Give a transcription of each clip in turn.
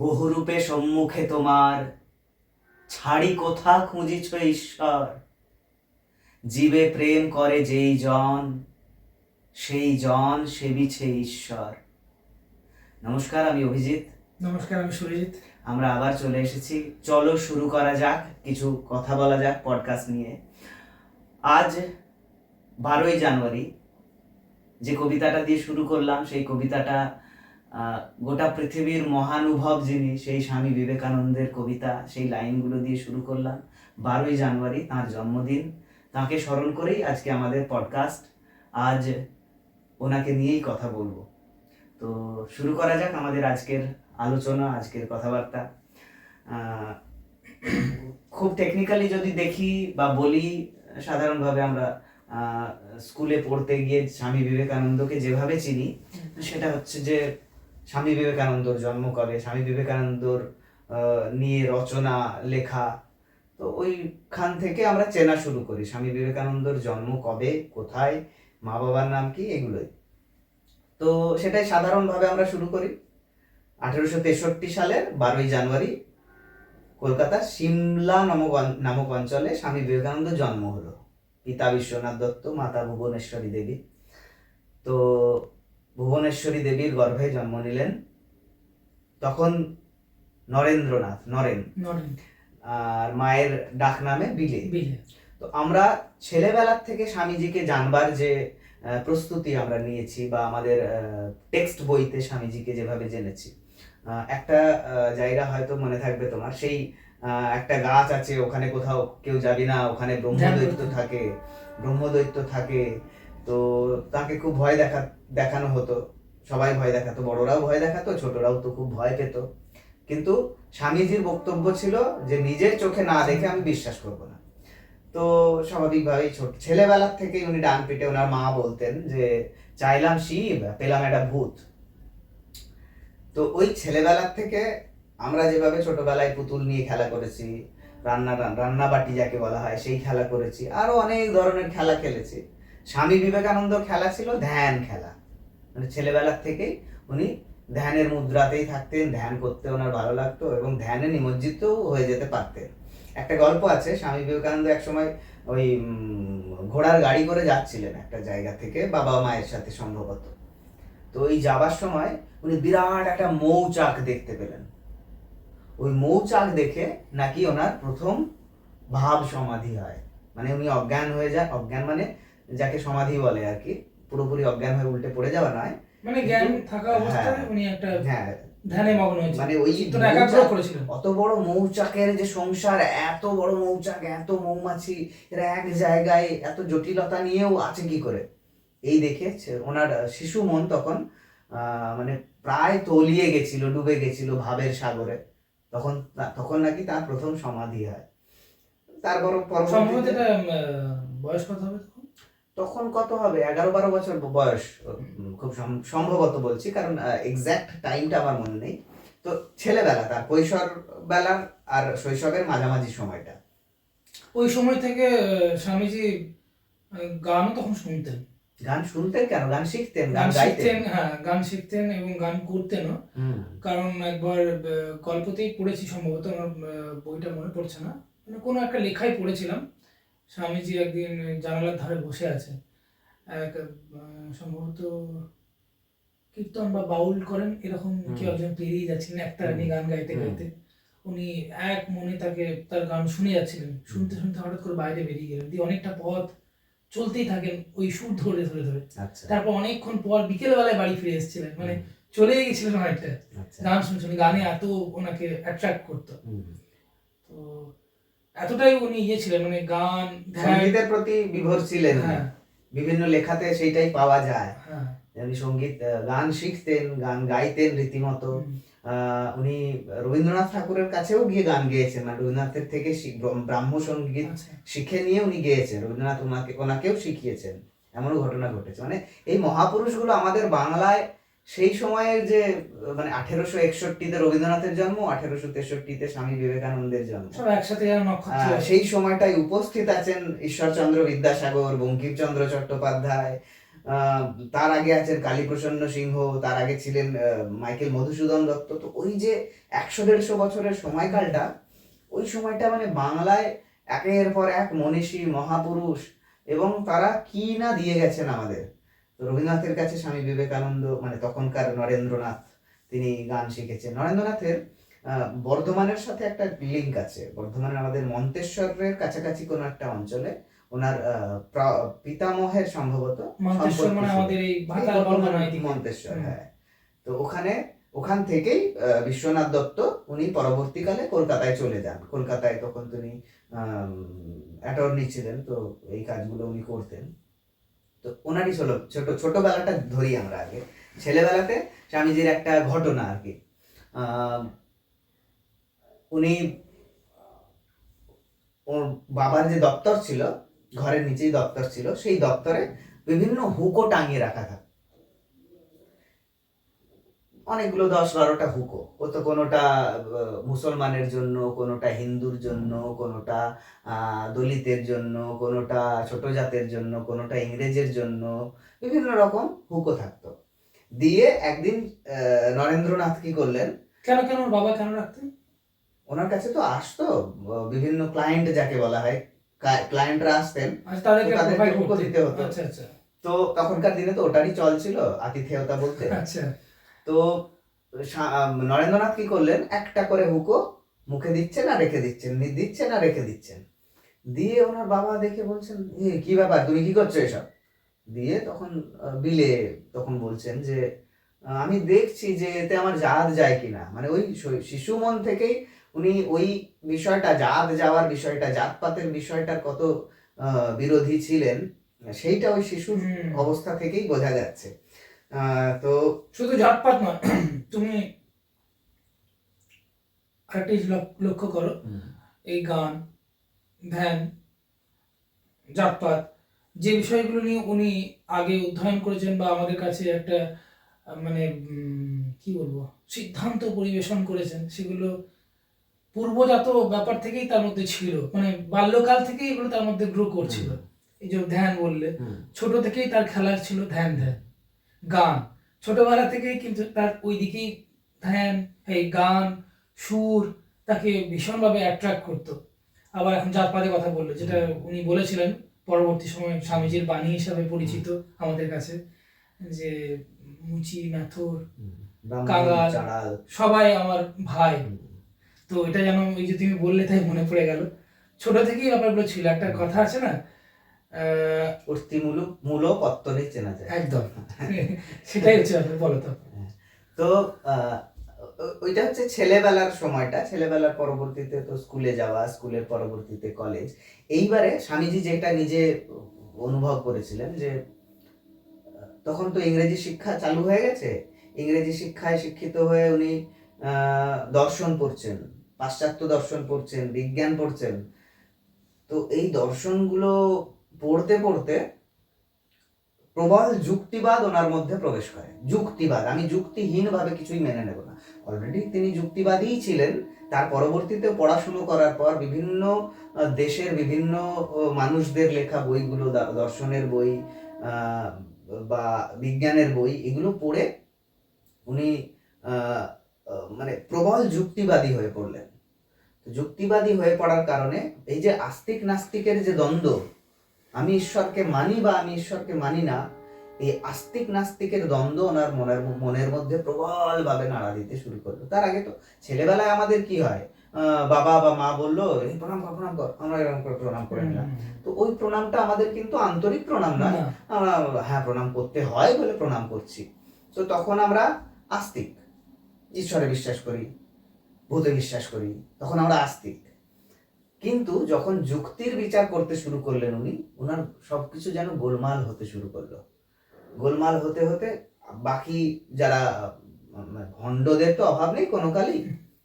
বহুরূপে সম্মুখে তোমার, ছাড়ি কোথা খুঁজিছ ঈশ্বর। জীবে প্রেম করে যেই জন, সেই জন সেবিছে ঈশ্বর। নমস্কার, আমি অভিজিৎ। নমস্কার, আমি সুরজিৎ। আমরা আবার চলে এসেছি। চলো শুরু করা যাক, কিছু কথা বলা যাক পডকাস্ট নিয়ে। আজ 12ই জানুয়ারি, যে কবিতাটা দিয়ে শুরু করলাম সেই কবিতাটা গোটা পৃথিবীর মহানুভব যিনি, সেই স্বামী বিবেকানন্দের কবিতা, সেই লাইনগুলো দিয়ে শুরু করলাম। 12ই জানুয়ারি তাঁর জন্মদিন, তাঁকে স্মরণ করেই আজকে আমাদের পডকাস্ট। আজ ওনাকে নিয়েই কথা বলবো। তো শুরু করা যাক আমাদের আজকের আলোচনা, আজকের কথাবার্তা। খুব টেকনিক্যালি যদি দেখি বা বলি, সাধারণভাবে আমরা স্কুলে পড়তে গিয়ে স্বামী বিবেকানন্দকে যেভাবে চিনি, সেটা হচ্ছে যে স্বামী বিবেকানন্দর জন্ম কবে, স্বামী বিবেকানন্দর নিয়ে রচনা লেখা, তো ওইখান থেকে আমরা চেনা শুরু করি স্বামী বিবেকানন্দর জন্ম কবে, কোথায়, মা বাবার নাম কি, এগুলোই। তো সেটাই সাধারণভাবে আমরা শুরু করি। 1863 সালের 12ই জানুয়ারি কলকাতার সিমলা নামক অঞ্চলে স্বামী বিবেকানন্দ জন্ম হলো। পিতা বিশ্বনাথ দত্ত, মাতা ভুবনেশ্বরী দেবী। তো ভুবনেশ্বরী দেবীর গর্ভে জন্ম নিলেন তখন নরেন্দ্রনাথ, নরেন, আর মায়ের ডাক নামে বিলে। তো আমরা ছেলেবেলার থেকে স্বামীজিকে জানবার যে প্রস্তুতি আমরা নিয়েছি, বা আমাদের টেক্সট বইতে স্বামীজিকে যেভাবে জেনেছি, একটা জায়গা হয়তো মনে থাকবে তোমার, সেই একটা গাছ আছে, ওখানে কোথাও কেউ যাবি না, ওখানে ব্রহ্মদৈত্য থাকে। তো তাকে খুব ভয় দেখানো হতো, সবাই ভয় দেখাতো, বড়রাও ভয় দেখাতো, ছোটরাও তো খুব ভয় পেত। কিন্তু স্বামীজির বক্তব্য ছিল যে নিজের চোখে না দেখে আমি বিশ্বাস করব না। তো স্বাভাবিকভাবেই ছেলেবেলার থেকেই উনি ডান পিটে, ওনার মা বলতেন যে চাইলাম শিব, পেলাম একটা ভূত। তো ওই ছেলেবেলার থেকে আমরা যেভাবে ছোটবেলায় পুতুল নিয়ে খেলা করেছি, রান্নাবাটি যাকে বলা হয়, সেই খেলা করেছি, আরো অনেক ধরনের খেলা খেলেছি। স্বামী বিবেকানন্দর খেলা ছিল ধ্যান খেলা। মানে ছেলেবেলার থেকেই উনি ধ্যানের মুদ্রাতেই থাকতেন, ধ্যান করতে ওনার ভালো লাগতো এবং ধ্যানে নিমজ্জিত হয়ে যেতে পারতেন। একটা গল্প আছে, স্বামী বিবেকানন্দ একসময় ওই ঘোড়ার গাড়ি করে যাচ্ছিলেন একটা জায়গা থেকে বাবা মায়ের সাথে সম্ভবত। তো ওই যাবার সময় উনি বিরাট একটা মৌচাক দেখতে পেলেন। ওই মৌচাক দেখে নাকি ওনার প্রথম ভাব সমাধি হয়, মানে উনি অজ্ঞান হয়ে যায়। অজ্ঞান মানে যাকে সমাধি বলে আর কি, পুরোপুরি অজ্ঞান হয়ে উল্টে পড়ে যাওয়া নয়, মানে জ্ঞান থাকা অবস্থায় উনি একটা ধ্যানে মগ্ন হয়েছিলেন। মানে ওই অত বড় মৌচাকের যে সংসার, এত বড় মৌচাক, এত মৌমাছি, এরা এক জায়গায় এত জটিলতা নিয়েও আছে কি করে, এই দেখে ওনার শিশু মন তখন মানে প্রায় তলিয়ে গেছিল, ডুবে গেছিল ভাবের সাগরে। তখন নাকি তার প্রথম সমাধি হয়। তারপর পরবর্তীতে বয়স কত হবে তখন কত হবে, 11-12 বছর বয়স খুব সম্ভবত বলছি, কারণ এক্সাক্ট টাইমটা আমার মনে নেই। তো ছেলেবেলা, তার কৈশোর বেলার আর শৈশবের মাঝামাঝি সময়টা। ওই সময় থেকে স্বামীজি গানও তখন শুনতেন। গান শুনতেন কেন, গান শিখতেন, হ্যাঁ, গান শিখতেন এবং গান করতেনও। কারণ একবার গল্পতেই পড়েছি, সম্ভবত আমার বইটা মনে পড়ছে না, মানে কোনো একটা লেখায় পড়েছিলাম, স্বামীজি একদিন জানালার ধারে বসে আছে, এক সম্ভবত কীর্তন বা বাউল করেন এরকম কেউ একজন পেরিয়ে যাচ্ছিলেন, একটা গান গাইতে গাইতে। উনি এক মনে তার গান শুনে যাচ্ছিলেন, শুনতে শুনতে হঠাৎ করে বাইরে বেরিয়ে গেলেন, দিয়ে অনেকটা পথ চলতেই থাকেন ওই সুর ধরে ধরে ধরে। তারপর অনেকক্ষণ পর বিকেল বেলায় বাড়ি ফিরে এসেছিলেন, মানে চলে গেছিলেন অনেকটা, গান শুনছেন, গানে এত ওনাকে অ্যাট্রাক্ট করতো। তো এতটাই উনি ছিলেন, মানে গান সঙ্গীতের প্রতি বিভোর ছিলেন। বিভিন্ন লেখাতে সেইটাই পাওয়া যায়। উনি গান শিখতেন, গান গাইতেন রীতিমতো। উনি রবীন্দ্রনাথ ঠাকুরের কাছেও গিয়ে গান গেয়েছেন, মানে রবীন্দ্রনাথের থেকে ব্রাহ্ম সঙ্গীত শিখে নিয়ে উনি গেয়েছেন, রবীন্দ্রনাথ ওনাকেও শিখিয়েছেন, এমনও ঘটনা ঘটেছে। মানে এই মহাপুরুষগুলো আমাদের বাংলায় সেই সময়ের যে, মানে 1861-তে রবীন্দ্রনাথের জন্ম, 1863-তে স্বামী বিবেকানন্দের জন্ম, একসাথে সেই সময়টাই উপস্থিত আছেন ঈশ্বরচন্দ্র বিদ্যাসাগর, বঙ্কিমচন্দ্র চট্টোপাধ্যায়, আহ, তার আগে আছেন কালীপ্রসন্ন সিংহ, তার আগে ছিলেন মাইকেল মধুসূদন দত্ত। তো ওই যে 100-150 বছরের সময়কালটা, ওই সময়টা মানে বাংলায় একের পর এক মনীষী মহাপুরুষ, এবং তারা কি না দিয়ে গেছেন আমাদের। তো রবীন্দ্রনাথের কাছে স্বামী বিবেকানন্দ, মানে তখনকার নরেন্দ্রনাথ, তিনি গান শিখেছেন। নরেন্দ্রনাথের বর্ধমানের সাথে একটা লিঙ্ক আছে। বর্ধমানের আমাদের মন্তেশ্বরের কাছাকাছি কোনো একটা অঞ্চলে ওনার পিতামহের সম্ভবত মন্তেশ্বর সম্পত্তি মানে ছিল। আমাদের এই এই ভাতার বর্ধমান বর্ধমান এদিকে। মন্তেশ্বর, হ্যাঁ। তো ওখান থেকেই বিশ্বনাথ দত্ত উনি পরবর্তীকালে কলকাতায় চলে যান। কলকাতায় তখন তিনি অ্যাটর্নি ছিলেন, তো এই কাজগুলো উনি করতেন। তো ওনারই ছোটবেলাটা ধরি আমরা আগে। ছেলেবেলাতে স্বামীজির একটা ঘটনা আর কি। আহ, উনি, ওর বাবার যে দপ্তর ছিল, ঘরের নিচেই দপ্তর ছিল, সেই দপ্তরে বিভিন্ন হুকো টাঙিয়ে রাখা থাকতো, অনেকগুলো 10-12টা হুকো। ও তো কোনোটা মুসলমানের জন্য, কোনোটা হিন্দুর জন্য, কোনোটা দলিতের জন্য, কোনোটা ছোট জাতের জন্য, কোনোটা ইংরেজের জন্য, বিভিন্ন রকম হুকো থাকতো। দিয়ে একদিন নরেন্দ্রনাথ কি করলেন, কেন কেন ওর বাবা কেন রাখতেন? ওনার কাছে তো আসতো বিভিন্ন ক্লায়েন্ট যাকে বলা হয়, ক্লায়েন্টরা আসতেন, আচ্ছা, তো তাদেরকে তাদেরকে প্রোভাইড হুকো করতে। দিতে হতো। আচ্ছা আচ্ছা তো তখনকার দিনে তো ওটারই চল ছিল, আতিথেয়তা বলতে। আচ্ছা। তো নরেন্দ্রনাথ কি করলেন, একটা করে হুকো মুখে দিচ্ছেন আর রেখে দিচ্ছেন, দিচ্ছেন আর রেখে দিচ্ছেন। দিয়ে ওনার বাবা দেখে বলছেন, কি ব্যাপার, তুমি কি করছো এসব? দিয়ে তখন বিলে তখন বলছেন যে আমি দেখছি যে এতে আমার জাত যায় কিনা। মানে ওই শিশু মন থেকেই উনি ওই বিষয়টা, জাত যাওয়ার বিষয়টা, জাতপাতের বিষয়টার কত বিরোধী ছিলেন, সেইটা ওই শিশুর হুম। অবস্থা থেকেই বোঝা যাচ্ছে। তো শুধু জাতপাত নয়, তুমি আরেকটা জিনিস লক্ষ্য করো, এই গান, ধ্যান, জাতপাত, যে বিষয়গুলো নিয়ে উনি আগে অধ্যয়ন করেছেন বা আমাদের কাছে একটা মানে কি বলবো, সিদ্ধান্ত পরিবেশন করেছেন, সেগুলো পূর্বজাত ব্যাপার থেকেই তার মধ্যে ছিল, মানে বাল্যকাল থেকেই এগুলো তার মধ্যে গ্রো করছিল। এই যে ধ্যান বললে, ছোট থেকেই তার খেলার ছিল ধ্যান। গান, ছোটবেলা থেকেই কিন্তু তার ওই দিকেই ধ্যান, এই গান, সুর তাকে ভীষণভাবে অ্যাট্রাক্ট করতো। আবার এখন জাতপাতের কথা বললো, যেটা উনি বলেছিলেন পরবর্তী সময়ে স্বামীজির বাণী হিসাবে পরিচিত আমাদের কাছে, যে মুচি, মেথর, কাঙাল সবাই আমার ভাই। তো এটা যেন ওই যে তুমি বললে তাই মনে পড়ে গেল, ছোট থেকেই ব্যাপারগুলো ছিল। একটা কথা আছে না, মূল পত্তনে চেনা যায়। একদম সেটাই হচ্ছে ব্যাপার, বলো তো। তো ওইটা হচ্ছে ছেলেবেলার সময়টা, ছেলেবেলার পরবর্তীতে তো স্কুলে যাওয়া, স্কুলের পরবর্তীতে কলেজ। এইবারে স্বামীজি যেটা নিজে অনুভব করেছিলেন যে তখন তো ইংরেজি শিক্ষা চালু হয়ে গেছে, ইংরেজি শিক্ষায় শিক্ষিত হয়ে উনি দর্শন পড়ছেন, পাশ্চাত্য দর্শন পড়ছেন, বিজ্ঞান পড়ছেন। তো এই দর্শনগুলো পড়তে পড়তে প্রবল যুক্তিবাদ ওনার মধ্যে প্রবেশ করে। যুক্তিবাদ, আমি যুক্তিহীনভাবে কিছুই মেনে নেব না। অলরেডি তিনি যুক্তিবাদীই ছিলেন। তার পরবর্তীতে পড়াশুনো করার পর বিভিন্ন দেশের বিভিন্ন মানুষদের লেখা বইগুলো, দর্শনের বই বা বিজ্ঞানের বই, এগুলো পড়ে উনি মানে প্রবল যুক্তিবাদী হয়ে পড়লেন। যুক্তিবাদী হয়ে পড়ার কারণে এই যে আস্তিক নাস্তিকের যে দ্বন্দ্ব, আমি ঈশ্বরকে মানি বা আমি ঈশ্বরকে মানি না, এই আস্তিক নাস্তিকের দ্বন্দ্ব ওনার মনের মধ্যে প্রবল ভাবে নাড়া দিতে শুরু করলো। তার আগে তো ছেলেবেলায় আমাদের কি হয়, বাবা বা মা বললো এই প্রণাম কর প্রণাম কর, আমরা এরকম করে প্রণাম করে নিলাম। তো ওই প্রণামটা আমাদের কিন্তু আন্তরিক প্রণাম নয়, আমরা হ্যাঁ প্রণাম করতে হয় বলে প্রণাম করছি। তো তখন আমরা আস্তিক, ঈশ্বরে বিশ্বাস করি, ভূতে বিশ্বাস করি, তখন আমরা আস্তিক। কিন্তু যখন যুক্তির বিচার করতে শুরু করলেন উনি, ওনার সবকিছু যেন গোলমাল হতে শুরু করলো। গোলমাল হতে হতে বাকি যারা ভণ্ডদের তো অভাব নেই কোনো কালই,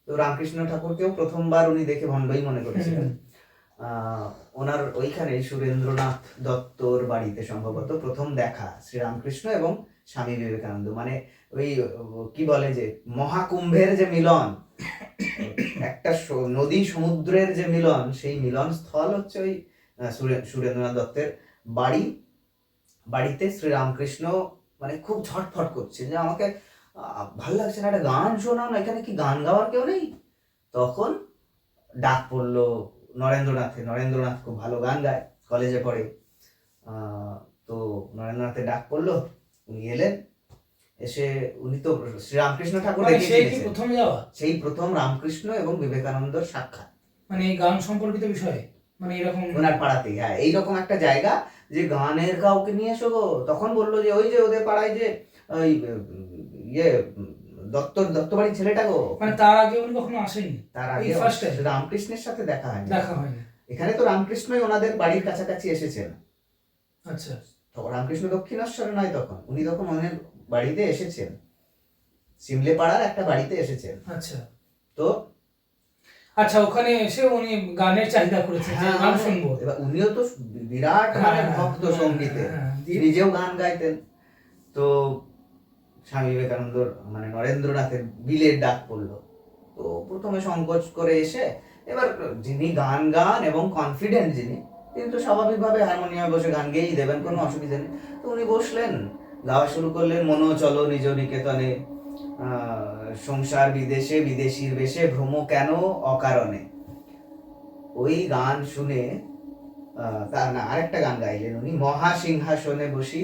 তো রামকৃষ্ণ ঠাকুরকেও প্রথমবার উনি দেখে ভণ্ডই মনে করেছিলেন। ওনার ওইখানে সুরেন্দ্রনাথ দত্তর বাড়িতে সম্ভবত প্রথম দেখা শ্রীরামকৃষ্ণ এবং স্বামী বিবেকানন্দ, মানে ওই কি বলে যে মহাকুম্ভের যে মিলন, একটা নদী সমুদ্রের যে মিলন, সেই মিলন স্থল হচ্ছে ওই সুরেন্দ্রনাথ দত্তের বাড়ি। বাড়িতে শ্রীরামকৃষ্ণ মানে খুব ছটফট করছে যে আমাকে ভালো লাগছে না, একটা গান শোনাও না, এখানে কি গান গাওয়ার কেউ নেই? তখন ডাক পড়লো নরেন্দ্রনাথ খুব ভালো গান গায়, কলেজে পড়ে। তো নরেন্দ্রনাথের ডাক পড়লো, উনি এলেন। এসে উনি তো শ্রীরামকৃষ্ণ ঠাকুর মানে দেখে সেই কি চিনেছেন। প্রথম যাওয়া, সেই প্রথম রামকৃষ্ণ এবং বিবেকানন্দর সাক্ষাৎ মানে এই গান সম্পর্কিত বিষয়ে, মানে এরকম ওনার পাড়াতেই। হ্যাঁ, এইরকম একটা জায়গা যে গানের কাউকে নিয়ে এসো গো। তখন বললো যে ওই যে ওদের পাড়ায় যে ওই ইয়ে দত্তবাড়ির ছেলেটা গো। মানে তার আগে উনি কখনো আসেননি, তার এই আগে ফার্স্ট টাইম রামকৃষ্ণের সাথে দেখা হয়নি। দেখা হয়নি। এখানে তো রামকৃষ্ণই ওনাদের বাড়ির কাছাকাছি এসেছেন। আচ্ছা, তখন রামকৃষ্ণ দক্ষিণেশ্বরে নয়, তখন উনি ওনার বাড়িতে এসেছেন, সিমলে পাড়ার একটা বাড়িতে এসেছেন। আচ্ছা, তো আচ্ছা, ওখানে এসে উনি গানের চাহিদা করেছেন যে গান শুনবো। এবার উনিও তো বিরাট মানে ভক্ত সঙ্গীতে, নিজেও গান গাইতেন। তো স্বামী বিবেকানন্দর মানে নরেন্দ্রনাথের বিলের ডাক পড়লো। তো প্রথমে সংকোচ করে এসে, এবার যিনি গান এবং কনফিডেন্ট যিনি, তিনি তো স্বাভাবিকভাবে হারমোনিয়ামে বসে গান গেয়েই দেবেন, কোনো অসুবিধা নেই। তো উনি বসলেন, গাওয়া শুরু করলেন, মনো চলো নিজ নিকেতনে, সংসার বিদেশে বিদেশির বেশে, ভ্রম কেন অকারণে। ওই গান শুনে তার না আরেকটা গান গাইলেন উনি, মহাসিংহাসনে বসি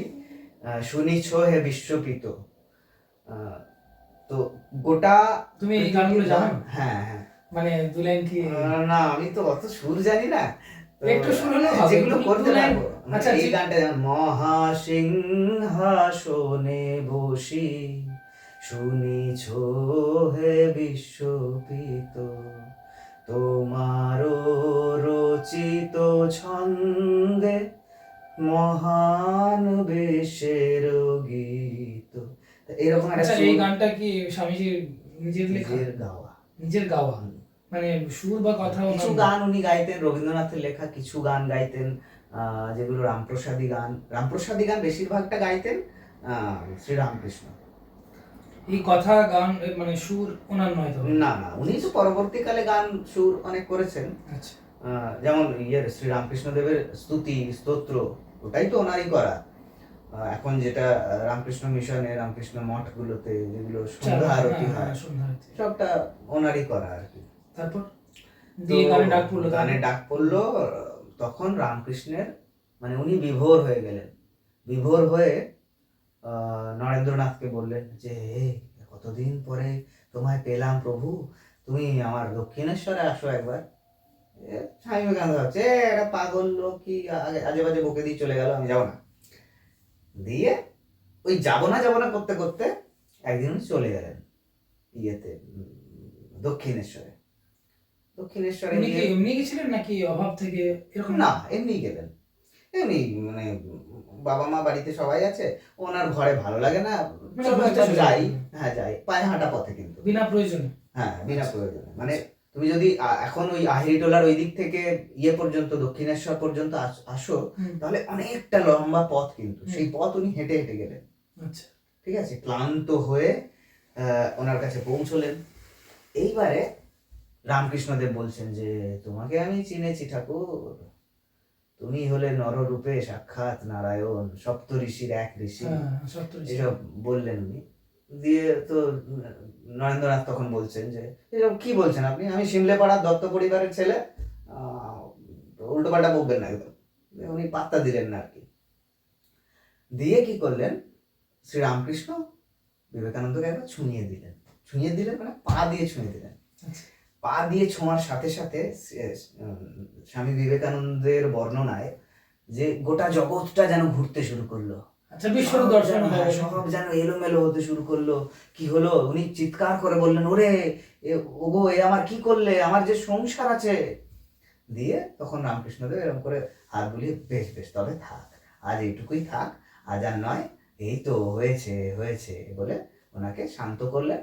শুনিছ হে বিশ্বপিত। তো গোটা তুমি এই গানগুলো জানো? হ্যাঁ হ্যাঁ, মানে দু লাইন কি? না, আমি তো অত সুর জানি না, একটু সুর হলেও হবে, যেগুলো তুমি করতে দু লাইন। পারবো। আচ্ছা, এই গানটা যেমন, মহাসিংহাসনে বসি শুনিছ হে বিশ্বপিত, তোমার রচিত ছন্দে মহান বেশের গীত। এরকম একটা আচ্ছা, এই গানটা কি স্বামীজির নিজের লেখা, নিজের গাওয়া? নিজের গাওয়া, মানে সুর বা কথা? কিছু গান উনি গাইতেন, রবীন্দ্রনাথের লেখা কিছু গান গাইতেন, যেগুলো রামপ্রসাদী গান বেশিরভাগটা গাইতেন শ্রীরামকৃষ্ণ। এই কথা গান মানে সুর ওনার নয় তো? না না, উনি তো পরবর্তীকালে গান সুর অনেক করেছেন। আচ্ছা, যেমন শ্রীরামকৃষ্ণদেবের স্তুতি স্তোত্র, ওটাই তো ওনারই করা। এখন যেটা রামকৃষ্ণ মিশনে, রামকৃষ্ণ মঠগুলোতে যেগুলো সন্ধ্যা আরতি হয়, সবটা ওনারই করা আর কি। তারপর দিয়ে গানে ডাক পড়লো। তখন রামকৃষ্ণের মানে উনি বিভোর হয়ে গেলেন। বিভোর হয়ে নরেন্দ্রনাথকে বললেন যে কতদিন পরে তোমায় পেলাম প্রভু, তুমি আমার দক্ষিণেশ্বরে আসো একবার। স্বামী বিবেকানন্দ ভাবছে একটা পাগল লোক, কি আজে বাজে বকে দিয়ে চলে গেল, আমি যাবো না। দিয়ে ওই যাবো না করতে করতে একদিন উনি চলে গেলেন ইয়েতে, দক্ষিণেশ্বরে। এমনি গেছিলেন নাকি অভাব থেকে এরকম? না, এমনি গেলেন, এমনি মানে বাবা মা বাড়িতে সবাই আছে, ওনার ঘরে ভালো লাগে না, যাই। হ্যাঁ যাই, পায়ে হাঁটা পথে, কিন্তু বিনা প্রয়োজনে। হ্যাঁ, বিনা প্রয়োজনে। মানে তুমি যদি এখন ওই আহিরিটোলার ওই দিক থেকে ইয়ে পর্যন্ত, দক্ষিণেশ্বর পর্যন্ত আসো, তাহলে অনেকটা লম্বা পথ, কিন্তু সেই পথ উনি হেঁটে হেঁটে গেলেন। আচ্ছা, ঠিক আছে, ক্লান্ত হয়ে ওনার কাছে পৌঁছলেন। এইবারে রামকৃষ্ণদেব বলছেন যে তোমাকে আমি চিনেছি ঠাকুর, তুমি হলে নররূপে সাক্ষাৎ নারায়ণ, সপ্ত ঋষির এক ঋষি। এসব বললেন উনি। দিয়ে তো নরেন্দ্রনাথ তখন বলছেন যে এসব কি বলছেন আপনি, আমি সিমলে পাড়ার দত্ত পরিবারের ছেলে, উল্টো পাল্টা বকবেন না একদম। উনি পাত্তা দিলেন না আর কি। দিয়ে কি করলেন, শ্রীরামকৃষ্ণ বিবেকানন্দকে একবার ছুঁয়ে দিলেন, মানে পা দিয়ে ছুঁয়ে দিলেন। পা দিয়ে ছোঁয়ার সাথে সাথে স্বামী বিবেকানন্দের বর্ণনায় যে গোটা জগৎটা যেন ঘুরতে শুরু করলো। আচ্ছা, বিশ্বর দর্শন, সব যেন এলোমেলো হতে শুরু করলো। কি হলো, উনি চিৎকার করে বললেন, ওরে ওগো, এ আমার কি করলে, আমার যে সংসার আছে। দিয়ে তখন রামকৃষ্ণদেব এরকম করে হাত বুলিয়ে, বেশ বেশ তবে থাক, আজ এইটুকুই থাক, আজ আর নয়, এই তো হয়েছে বলে ওনাকে শান্ত করলেন।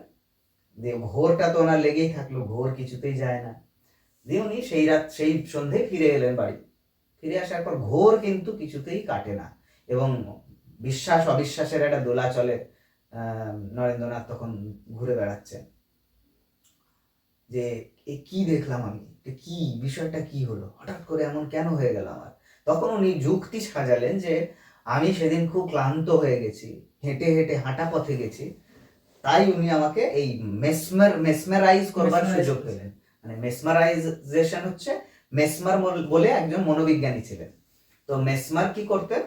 দিয়ে ঘোরটা তো ওনার লেগেই থাকলো, ঘোর কিছুতেই যায় না। দিয়ে উনি সেই সন্ধে ফিরে এলেন বাড়ি। ফিরে আসার পর ঘোর কিন্তু কিছুতেই কাটে না, এবং বিশ্বাস অবিশ্বাসের একটা দোলা চলে। নরেন্দ্রনাথ তখন ঘুরে বেড়াচ্ছেন যে কি দেখলাম আমি, কি বিষয়টা কি হলো, হঠাৎ করে এমন কেন হয়ে গেল আমার। তখন উনি যুক্তি সাজালেন যে আমি সেদিন খুব ক্লান্ত হয়ে গেছি, হেঁটে হেঁটে হাঁটা পথে গেছি, তাই উনি আমাকে এই মেসমেরাইজ করবার Mesmerize সুযোগ করেছে। পেলেন। মানে মেসমারাইজেশন হচ্ছে, মেসমার বলে একজন মনোবিজ্ঞানী ছিলেন। তো মেসমার কি করতেন,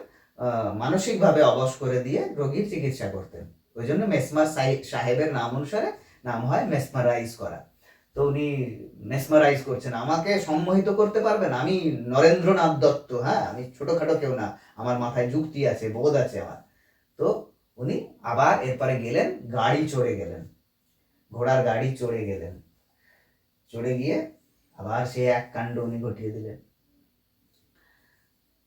মানসিকভাবে অবশ করে দিয়ে রোগীর চিকিৎসা করতেন। ওই জন্য মেসমার সাহেবের নাম অনুসারে নাম হয় মেসমারাইজ করা। তো উনি মেসমারাইজ করছেন, আমাকে সম্মোহিত করতে পারবেন, আমি নরেন্দ্রনাথ দত্ত, হ্যাঁ, আমি ছোটখাটো কেউ না, আমার মাথায় যুক্তি আছে, বোধ আছে আমার। তো উনি আবার এরপরে গেলেন, গাড়ি চড়ে গেলেন, ঘোড়ার গাড়ি চড়ে গেলেন, চড়ে গিয়ে আবার সে এক কাণ্ড উনি ঘটিয়ে দিলেন।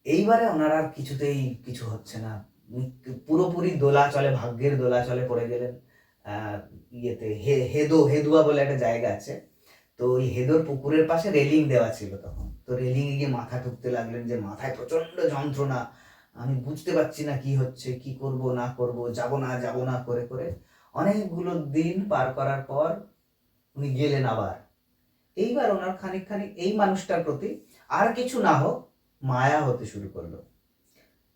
এইবারে ওনার আর কিছুতেই কিছু হচ্ছে না, উনি পুরোপুরি দোলাচলে, ভাগ্যের দোলাচলে পড়ে গেলেন। ইয়েতে হেদুয়া বলে একটা জায়গা আছে, তো ওই হেদোর পুকুরের পাশে রেলিং দেওয়া ছিল তখন। তো রেলিং এ গিয়ে মাথা ঠুকতে লাগলেন যে মাথায় প্রচন্ড যন্ত্রণা, আমি বুঝতে পারছি না কি হচ্ছে, কি করব না করব, যাব না করে করে অনেকগুলো দিন পার করার পর উনি গেলেন আবার। এইবার ওনার খানিক খানিক এই মানুষটার প্রতি আর কিছু না হোক মায়া হতে শুরু করলো,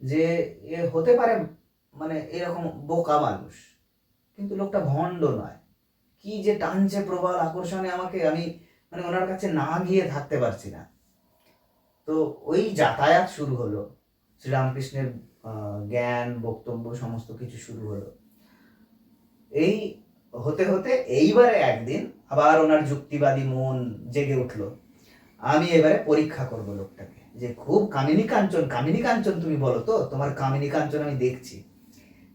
যে এ হতে পারে মানে এরকম বোকা মানুষ, কিন্তু লোকটা ভণ্ড নয়, কি যে টানছে প্রবল আকর্ষণে আমাকে, আমি মানে ওনার কাছে না গিয়ে থাকতে পারছি না। তো ওই যাতায়াত শুরু হলো, শ্রীরামকৃষ্ণের জ্ঞান বক্তব্য সমস্ত কিছু শুরু হলো। এই হতে হতে এইবারে একদিন আবার ওনার যুক্তিবাদী মন জেগে উঠলো, আমি এবারে পরীক্ষা করব লোকটাকে, যে খুব কামিনী কাঞ্চন তুমি বলো তো, তোমার কামিনী কাঞ্চন আমি দেখছি।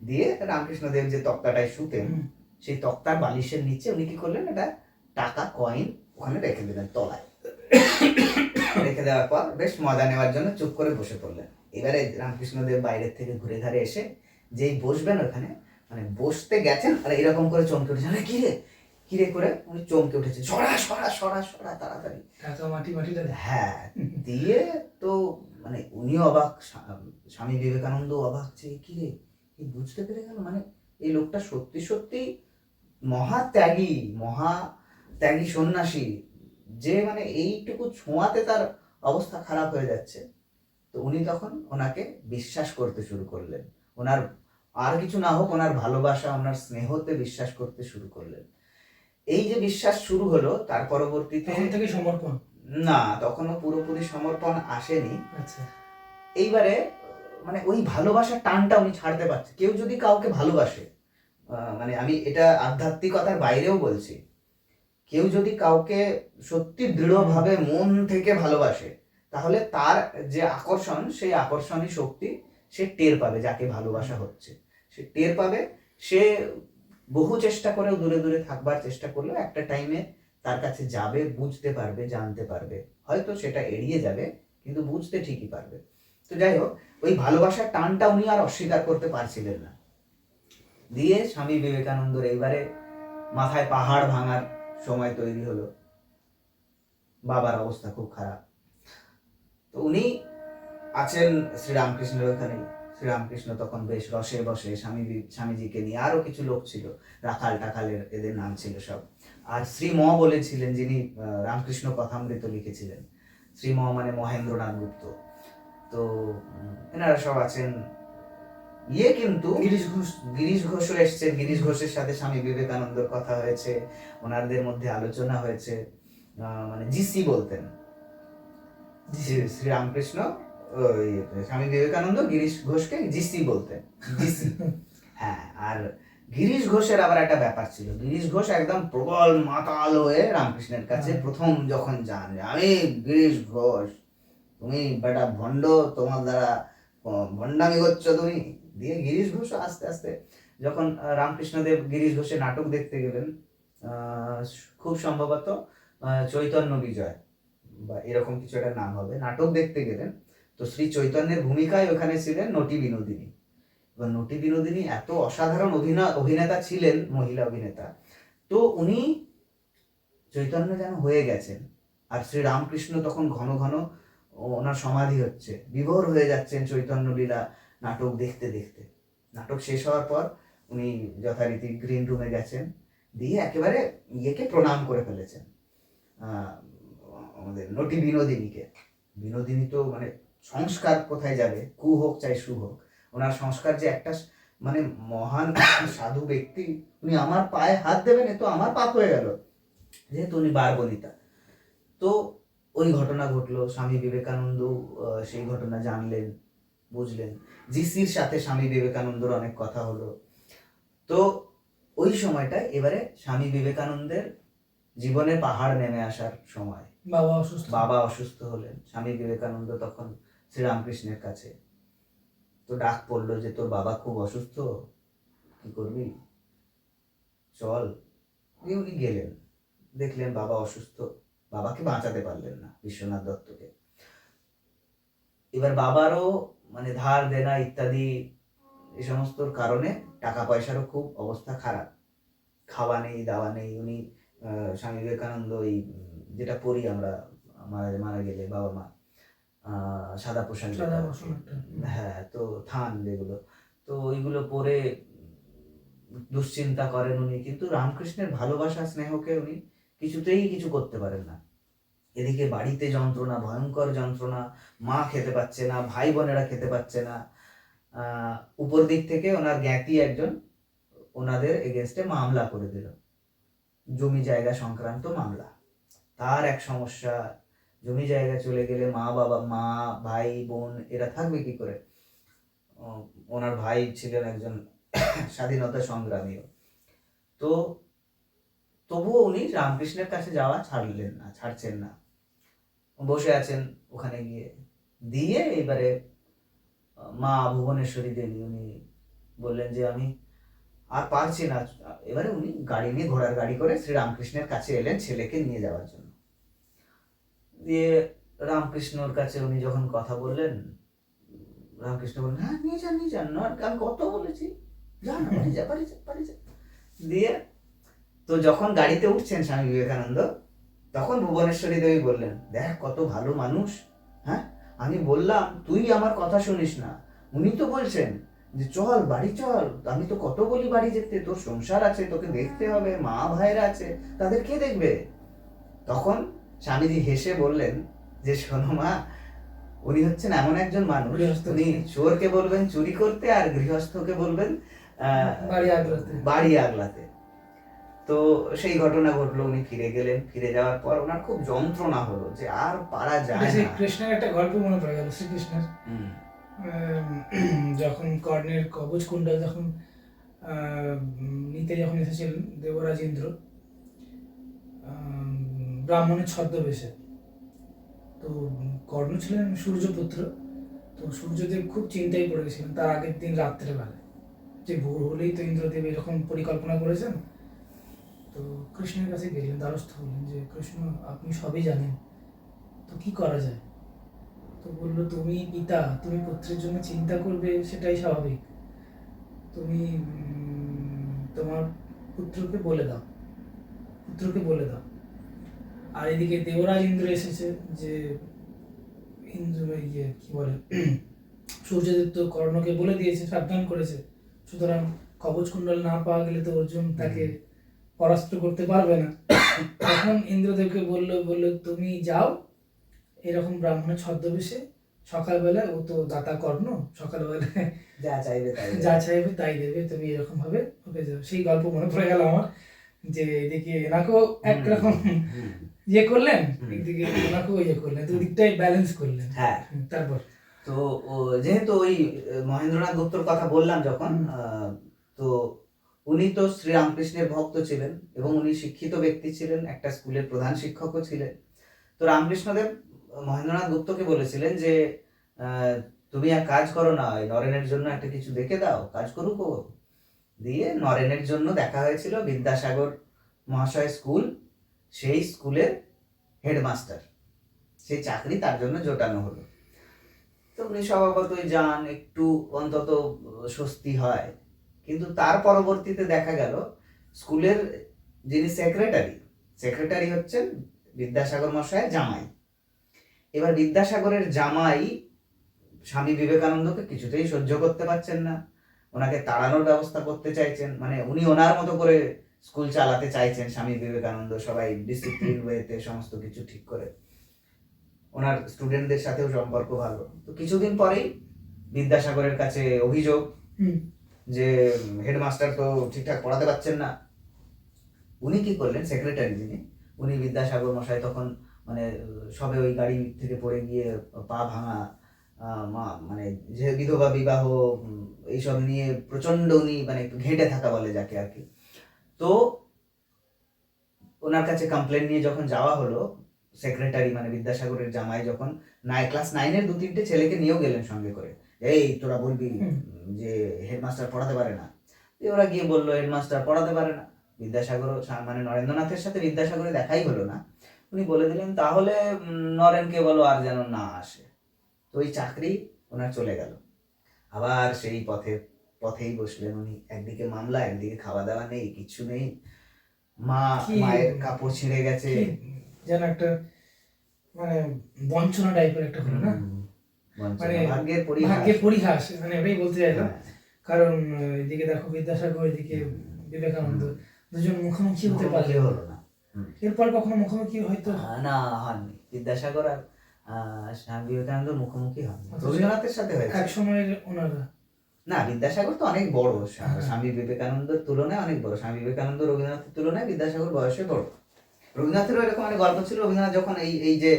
দিয়ে রামকৃষ্ণদেব যে তক্তাটায় শুতেন, সেই তক্তার বালিশের নিচে উনি কি করলেন, একটা টাকা কয়েন ওখানে রেখে দিলেন তলায়। রেখে দেওয়ার পর বেশ মজা নেওয়ার জন্য চুপ করে বসে পড়লেন। এবারে রামকৃষ্ণদেব বাইরের থেকে ঘুরে ধারে এসে যেই বসবেন ওখানে, মানে বসতে গেছেন আর এরকম করে চমকে উঠেছেন, আরে কিরে কিরে করে উনি চমকে উঠেছেন, সরা সরা সরা সরা তাড়াতাড়ি। টাকা মাটিটা দেয়। হ্যাঁ, দিয়ে তো মানে উনিও অবাক, স্বামী বিবেকানন্দ অবাক, যে কিরে এই বুঝতে পেরে গেল, মানে এই লোকটা সত্যি সত্যি মহা ত্যাগী সন্ন্যাসী, যে মানে এইটুকু ছোঁয়াতে তার অবস্থা খারাপ হয়ে যাচ্ছে। তো উনি তখন ওনাকে বিশ্বাস করতে শুরু করলেন, ওনার আর কিছু না হোক ওনার ভালোবাসা, ওনার স্নেহতে বিশ্বাস করতে শুরু করলেন। এই যে বিশ্বাস শুরু হলো, তার পরবর্তীতে তখন থেকে সমর্পণ। না, তখনও পুরোপুরি সমর্পণ আসেনি। আচ্ছা। এইবারে মানে ওই ভালোবাসার টানটা উনি ছাড়তে পারছে। কেউ যদি কাউকে ভালোবাসে, মানে আমি এটা আধ্যাত্মিকতার বাইরেও বলছি, কেউ যদি কাউকে সত্যি দৃঢ়ভাবে মন থেকে ভালোবাসে, তাহলে তার যে আকর্ষণ, সেই আকর্ষণী শক্তি সে টের পাবে, যাকে ভালোবাসা হচ্ছে সে টের পাবে। সে বহু চেষ্টা করেও দূরে দূরে থাকবার চেষ্টা করলেও একটা টাইমে তার কাছে যাবে, বুঝতে পারবে, জানতে পারবে, হয়তো সেটা এড়িয়ে যাবে কিন্তু বুঝতে ঠিকই পারবে। তো যাই হোক, ওই ভালোবাসার টানটা উনি আর অস্বীকার করতে পারছিলেন না। দিয়ে স্বামী বিবেকানন্দর এইবারে মাথায় পাহাড় ভাঙার সময় তৈরি হলো, বাবার অবস্থা খুব খারাপ। তো উনি আছেন শ্রীরামকৃষ্ণের ওখানে। শ্রীরামকৃষ্ণ তখন বেশ রসে বসে স্বামীজিকে নিয়ে, আরো কিছু লোক ছিল, রাখাল টাখালের এদের নাম ছিল সব। আর শ্রীম বলেছিলেন, যিনি রামকৃষ্ণ কথামৃত লিখেছিলেন, শ্রীম মানে মহেন্দ্রনাথ গুপ্ত। তো এনারা সব আছেন। কিন্তু গিরিশ ঘোষও এসছেন, গিরিশ ঘোষের সাথে স্বামী বিবেকানন্দর কথা হয়েছে, ওনাদের মধ্যে আলোচনা হয়েছে। মানে জিসি বলতেন শ্রীরামকৃষ্ণ, স্বামী বিবেকানন্দ গিরিশ ঘোষকে জিসি বলতেন, জিসি। হ্যাঁ, আর গিরিশ ঘোষের আবার একটা ব্যাপার ছিল, গিরিশ ঘোষ একদম প্রবল মাতাল হয়ে রামকৃষ্ণের কাছে প্রথম যখন যান, যে আমি গিরিশ ঘোষ, তুমি বেটা ভণ্ড, তোমার দ্বারা ভণ্ডামি করছো তুমি। দিয়ে গিরিশ ঘোষ আস্তে আস্তে যখন রামকৃষ্ণদেব গিরিশ ঘোষের নাটক দেখতে গেলেন, খুব সম্ভবত চৈতন্য বিজয় বা এরকম কিছু একটা নাম হবে, নাটক দেখতে গেলেন। তো শ্রী চৈতন্যের ভূমিকায় ওখানে ছিলেন নটি বিনোদিনী। এবার নটি বিনোদিনী এত অসাধারণ অভিনেতা ছিলেন, মহিলা অভিনেতা। তো উনি চৈতন্য যেন হয়ে গেছেন, আর শ্রী রামকৃষ্ণ তখন ঘন ঘন ওনার সমাধি হচ্ছে, বিভোর হয়ে যাচ্ছেন চৈতন্য লীলা নাটক দেখতে দেখতে। নাটক শেষ হওয়ার পর উনি যথারীতি গ্রিন রুমে গেছেন, দিয়ে একেবারে ইয়েকে প্রণাম করে ফেলেছেন, আমাদের নটি বিনোদিনীকে। বিনোদিনী তো মানে সংস্কার কোথায় যাবে, কু হোক চাই সু হোক, ওনার সংস্কার যে একটা মানে মহান সাধু ব্যক্তি, উনি আমার পায়ে হাত দেবেন, এ তো আমার পাপ হয়ে গেল, যেহেতু উনি বারবনিতা। তো ওই ঘটনা ঘটলো, স্বামী বিবেকানন্দ সেই ঘটনা জানলেন, বুঝলেন। জিসির সাথে স্বামী বিবেকানন্দর অনেক কথা হলো। তো ওই সময়টায় এবারে স্বামী বিবেকানন্দের জীবনে পাহাড় নেমে আসার সময়। বাবা অসুস্থ হলেন। স্বামী বিবেকানন্দ তখন শ্রীরামকৃষ্ণের কাছে। তো ডাক পড়লো যে তোর বাবা খুব অসুস্থ, কি করবি, চল। উনি গেলেন, দেখলেন বাবা অসুস্থ, বাবাকে বাঁচাতে পারলেন না, বিশ্বনাথ দত্তকে। এবার বাবারও মানে ধার দেনা ইত্যাদি এই সমস্ত কারণে টাকা পয়সারও খুব অবস্থা খারাপ, খাওয়া নেই দাওয়া নেই। উনি স্বামী বিবেকানন্দ ওই যেটা পড়ি আমরা মারা গেলে বাবা মা, সাদা পোশাক, হ্যাঁ, তো থান যেগুলো, তো ওইগুলো পরে দুশ্চিন্তা করেন উনি, কিন্তু রামকৃষ্ণের ভালোবাসা স্নেহকে উনি কিছুতেই কিছু করতে পারেন না। এদিকে বাড়িতে যন্ত্রণা, ভয়ঙ্কর যন্ত্রণা, মা খেতে পাচ্ছে না, ভাই বোনেরা খেতে পাচ্ছে না। উপর দিক থেকে ওনার জ্ঞাতি একজন ওনাদের এগেনস্টে মামলা করে দিল, জমি জায়গা সংক্রান্ত মামলা। তার এক সমস্যা, জমি জায়গা চলে গেলে মা ভাই বোন এরা থাকবে কি করে। ওনার ভাই ছিলেন একজন স্বাধীনতা সংগ্রামীও। তো তবুও উনি রামকৃষ্ণের কাছে যাওয়া ছাড়ছেন না, বসে আছেন ওখানে দিয়ে এবারে মা ভুবনেশ্বরী দেবী উনি বললেন যে আমি আর পারছি না। এবারে উনি গাড়ি নিয়ে, ঘোড়ার গাড়ি করে শ্রীরামকৃষ্ণের কাছে এলেন ছেলেকে নিয়ে যাওয়ার জন্য। দিয়ে রামকৃষ্ণর কাছে উনি যখন কথা বললেন, রামকৃষ্ণ বললেন হ্যাঁ নিয়ে যান, আমি কত বলেছি, যান, বাড়ি যা। দিয়ে তো যখন গাড়িতে উঠছেন স্বামী বিবেকানন্দ, তখন ভুবনেশ্বরী দেবী বললেন দেখ কত ভালো মানুষ, হ্যাঁ আমি বললাম তুই আমার কথা শুনিস না, উনি তো বলছেন যে চল বাড়ি চল, আমি তো কত বলি বাড়ি যেতে, তোর সংসার আছে, তোকে দেখতে হবে, মা ভাইরা আছে, তাদের কে দেখবে। তখন স্বামীজি হেসে বললেন যে শোনো মা, উনি হচ্ছেন এমন একজন মানুষ, উনি চোরকে বলবেন চুরি করতে আর গৃহস্থকে বলবেন বাড়ি আগলাতে। তো সেই ঘটনা ঘটলো, উনি ফিরে গেলেন। ফিরে যাওয়ার পর ওনার খুব যন্ত্রণা হলো যে আর পারা যায় না। কৃষ্ণের একটা গল্প মনে পড়ে গেল, শ্রীকৃষ্ণের যখন কর্ণের কবচ কুণ্ডল যখন নিতে যখন এসেছিলেন দেবরাজ ইন্দ্র ব্রাহ্মণের ছদ্মবেশে, তো কর্ণ ছিলেন সূর্যপুত্র। তো সূর্যদেব খুব চিন্তায় পড়ে গেছিলেন তার আগের দিন রাত্রেবেলায়, যে ভোর হলেই তো ইন্দ্রদেব এরকম পরিকল্পনা করেছেন। তো কৃষ্ণের কাছে গেলেন, দ্বারস্থ হলেন যে কৃষ্ণ আপনি সবই জানেন, তো কি করা যায়। তো বললো তুমি পিতা, তুমি পুত্রের জন্য চিন্তা করবে সেটাই স্বাভাবিক, তুমি তোমার পুত্রকে বলে দাও। আর এদিকে দেবরাজ ইন্দ্র এসেছে, যে ইন্দ্র কি বলে সূর্যদেব তো কর্ণকে বলে দিয়েছে, সাবধান করেছে, সুতরাং কবচ কুণ্ডল না পাওয়া গেলে তো অর্জুন তাকে পরাস্ত করতে পারবে না। তখন ইন্দ্রদেবকে বললো তুমি যাও এরকম ব্রাহ্মণের ছদ্মবেশে, সকালবেলা ও তো দাতা কর্ণ, সকালবেলায় যা চাইবে তাই দেবে, তুমি এরকম ভাবে ওকে যাও। সেই গল্প মনে পড়ে গেল আমার, যে এদিকে এনাকেও একরকম ইয়ে করলেন, একদিকে ওনাকেও ইয়ে করলেন, দুদিকটাই ব্যালেন্স করলেন। হ্যাঁ, তারপর তো যেহেতু ওই মহেন্দ্রনাথ গুপ্তর কথা বললাম যখন, তো উনি তো শ্রীরামকৃষ্ণের ভক্ত ছিলেন এবং উনি শিক্ষিত ব্যক্তি ছিলেন, একটা স্কুলের প্রধান শিক্ষকও ছিলেন। তো রামকৃষ্ণদেব মহেন্দ্রনাথ গুপ্তকে বলেছিলেন যে তুমি এক কাজ করো না, নরেনের জন্য একটা কিছু দেখে দাও, কাজ করুক ও। দিয়ে নরেনের জন্য দেখা হয়েছিল বিদ্যাসাগর মহাশয় স্কুল, সেই স্কুলের হেডমাস্টার, সেই চাকরি তার জন্য জোটানো হলো। তো উনি স্বভাবতই যান, একটু অন্তত স্বস্তি হয়। কিন্তু তার পরবর্তীতে দেখা গেল স্কুলের যিনি সেক্রেটারি হচ্ছেন বিদ্যাসাগর মশাইয়ের জামাই। এবার বিদ্যাসাগরের জামাই স্বামী বিবেকানন্দকে কিছুতেই সহ্য করতে পারছেন না, ওনাকে তাড়ানোর ব্যবস্থা করতে চাইছেন, মানে উনি ওনার মতো করে স্কুল চালাতে চাইছেন, স্বামী বিবেকানন্দ সবাই ডিসিপ্লিন ওয়েতে সমস্ত কিছু ঠিক করে, ওনার স্টুডেন্টদের সাথেও সম্পর্ক ভালো। তো কিছুদিন পরেই বিদ্যাসাগরের কাছে অভিযোগ হুম, যে হেডমাস্টার তো ঠিকঠাক পড়াতে পারছেন না। উনি কি করলেন, সেক্রেটারি যিনি, উনি বিদ্যাসাগর মশাই তখন মানে সবে ওই গাড়ি থেকে পড়ে গিয়ে পা ভাঙা, মানে যে বিধবা বিবাহ, এইসব নিয়ে প্রচন্ড উনি মানে একটু ঘেঁটে থাকা বলে যাকে আর কি। তো ওনার কাছে কমপ্লেন নিয়ে যখন যাওয়া হলো, সেক্রেটারি মানে বিদ্যাসাগরের জামাই যখন ক্লাস 9-এর 2-3টে ছেলেকে নিয়েও গেলেন সঙ্গে করে, এই তোরা বলবি হুম। যে হেডমাস্টার পড়াতে পারে না। দিয়ে ওরা গিয়ে বললো হেডমাস্টার পড়াতে পারে না। বিদ্যাসাগর মানে নরেন্দ্রনাথের সাথে বিদ্যাসাগরের দেখাই হলো না। উনি বলে দিলেন তাহলে নরেনকে বলো আর যেন না আসে। তো ওই চাকরি ওনার চলে গেল। আবার সেই পথেই বসলেন উনি। একদিকে মামলা, একদিকে খাওয়া দাওয়া নেই, কিচ্ছু নেই। কি- মায়ের কাপড় ছিঁড়ে গেছে। কি যেন একটা মানে বঞ্চনা টাইপের একটা হলো না, বঞ্চনা, মানে ভাগ্যের পরিহাস। ভাগ্যের পরিহাস, মানে ওটাই বলতে চাইলাম। হ্যাঁ, কারণ এদিকে দেখো বিদ্যাসাগর, এদিকে বিবেকানন্দ, দুজন মুখোমুখি হতে মুখোমুখি পারলেন না। হলো না। এরপর কখনো মুখোমুখি হয়তো না, হননি বিদ্যাসাগর আর স্বামী বিবেকানন্দ মুখোমুখি হননি। অথচ রবীন্দ্রনাথের সাথে হয়েছে। এক সময়ের ওনারা না, বিদ্যাসাগর তো অনেক বড়, হ্যাঁ। স্বামী বিবেকানন্দের তুলনায় অনেক বড়। স্বামী বিবেকানন্দ রবীন্দ্রনাথের তুলনায় বিদ্যাসাগর বয়সে বড়। রবীন্দ্রনাথেরও এরকম অনেক গল্প ছিল। রবীন্দ্রনাথ যখন এই যে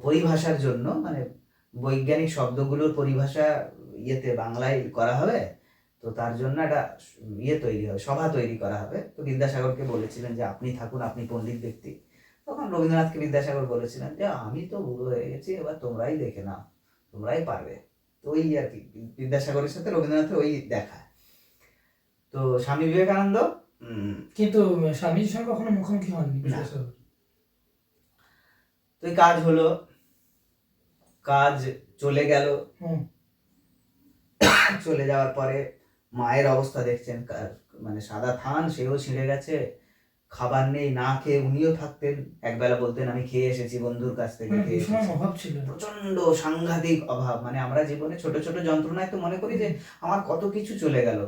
পরিভাষার জন্য মানে বৈজ্ঞানিক শব্দগুলোর পরিভাষা ইয়েতে বাংলায় করা হবে, তো তার জন্য একটা তৈরি হবে, সভা তৈরি করা হবে। তো বিদ্যাসাগরকে বলেছিলেন যে আপনি থাকুন, আপনি পণ্ডিত ব্যক্তি। তখন রবীন্দ্রনাথকে বিদ্যাসাগর বলেছিলেন যে আমি তো বুড়ো হয়ে গেছি, এবার তোমরাই দেখে নাও, তোমরাই পারবে। তো ওই আর কি, বিদ্যাসাগরের সাথে রবীন্দ্রনাথের ওই দেখা। তো স্বামী বিবেকানন্দ কিন্তু স্বামীজির সঙ্গে কখনো মুখোমুখি হননি বিদ্যাসাগর। তো এই কাজ হলো, কাজ চলে গেল। হুম, চলে যাওয়ার পরে মায়ের অবস্থা দেখছেন, মানে সাদা থান, সেও ছিঁড়ে গেছে, খাবার নেই, না খেয়ে উনিও থাকতেন। একবেলা বলতেন আমি খেয়ে এসেছি, বন্ধুর কাছ থেকে মানে খেয়ে ভীষণ এসেছি। অভাব ছিল। প্রচন্ড সাংঘাতিক অভাব। মানে আমরা জীবনে ছোট ছোট যন্ত্রণায় তো মনে করি যে আমার কত কিছু চলে গেল,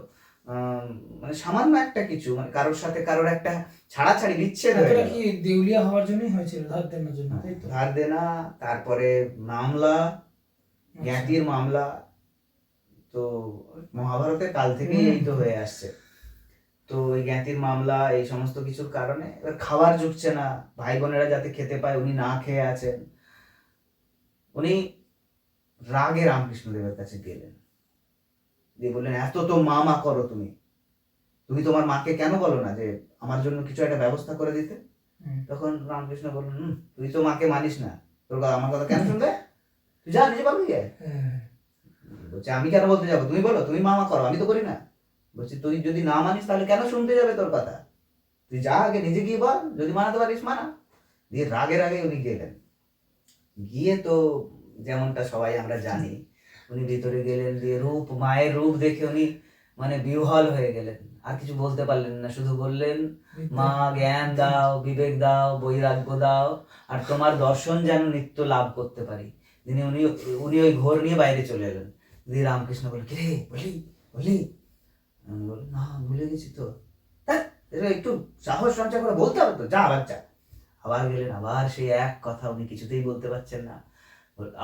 মানে সামান্য একটা কিছু, মানে কারোর সাথে কারোর একটা ছাড়াছাড়ি, বিচ্ছেদ হয়ে এতটা গেল। কি দেউলিয়া হওয়ার জন্যই হয়েছিল, ধার দেনার জন্য, তাই তো? ধার দেনা, তারপরে মামলা, আচ্ছা। জ্ঞাতির মামলা। তো মহাভারতের কাল থেকেই এই তো হয়ে আসছে। তো ওই জ্ঞাতির মামলা, এই সমস্ত কিছুর কারণে এবার খাবার জুটছে না, ভাই বোনেরা যাতে খেতে পায়, উনি না খেয়ে আছেন। উনি রাগে রামকৃষ্ণদেবের কাছে গেলেন, দিয়ে বললেন এত তো মা মা করো তুমি, তুমি তোমার মাকে কেন বলো না যে আমার জন্য কিছু একটা ব্যবস্থা করে দিতে? তখন রামকৃষ্ণ বললেন তুই তো মাকে মানিস না, তোর কথা আমার কথা কেন শুনবে, তুই যা নিজে পাবি। বলছে আমি কেন বলতে যাবো, তুমি বলো, তুমি মামা করো, আমি তো করি না। বলছি তুই যদি না মানিস তাহলে কেন শুনতে যাবে তোর কথা, তুই যা আগে নিজে গিয়ে বল, যদি মানাতে পারিস মানা। দিয়ে রাগে রাগে উনি গেলেন। গিয়ে তো যেমনটা সবাই আমরা জানি, উনি ভিতরে গেলেন, দিয়ে মায়ের রূপ দেখে উনি মানে বিহ্বল হয়ে গেলেন। আর কিছু বলতে পারলেন না, শুধু বললেন মা জ্ঞান দাও, বিবেক দাও, বৈরাগ্য দাও, আর তোমার দর্শন যেন নিত্য লাভ করতে পারি। উনি উনি ওই ঘোর নিয়ে বাইরে চলে এলেন। দিয়ে রামকৃষ্ণ বললেন কিরে বলি বলি, আমি বললাম না ভুলে গেছি তো। একটু সাহস সঞ্চয় করে বলতে হবে তো, যা বাচ্চা। আবার গেলেন, আবার সেই এক কথা উনি কিছুতেই বলতে পারছেন না।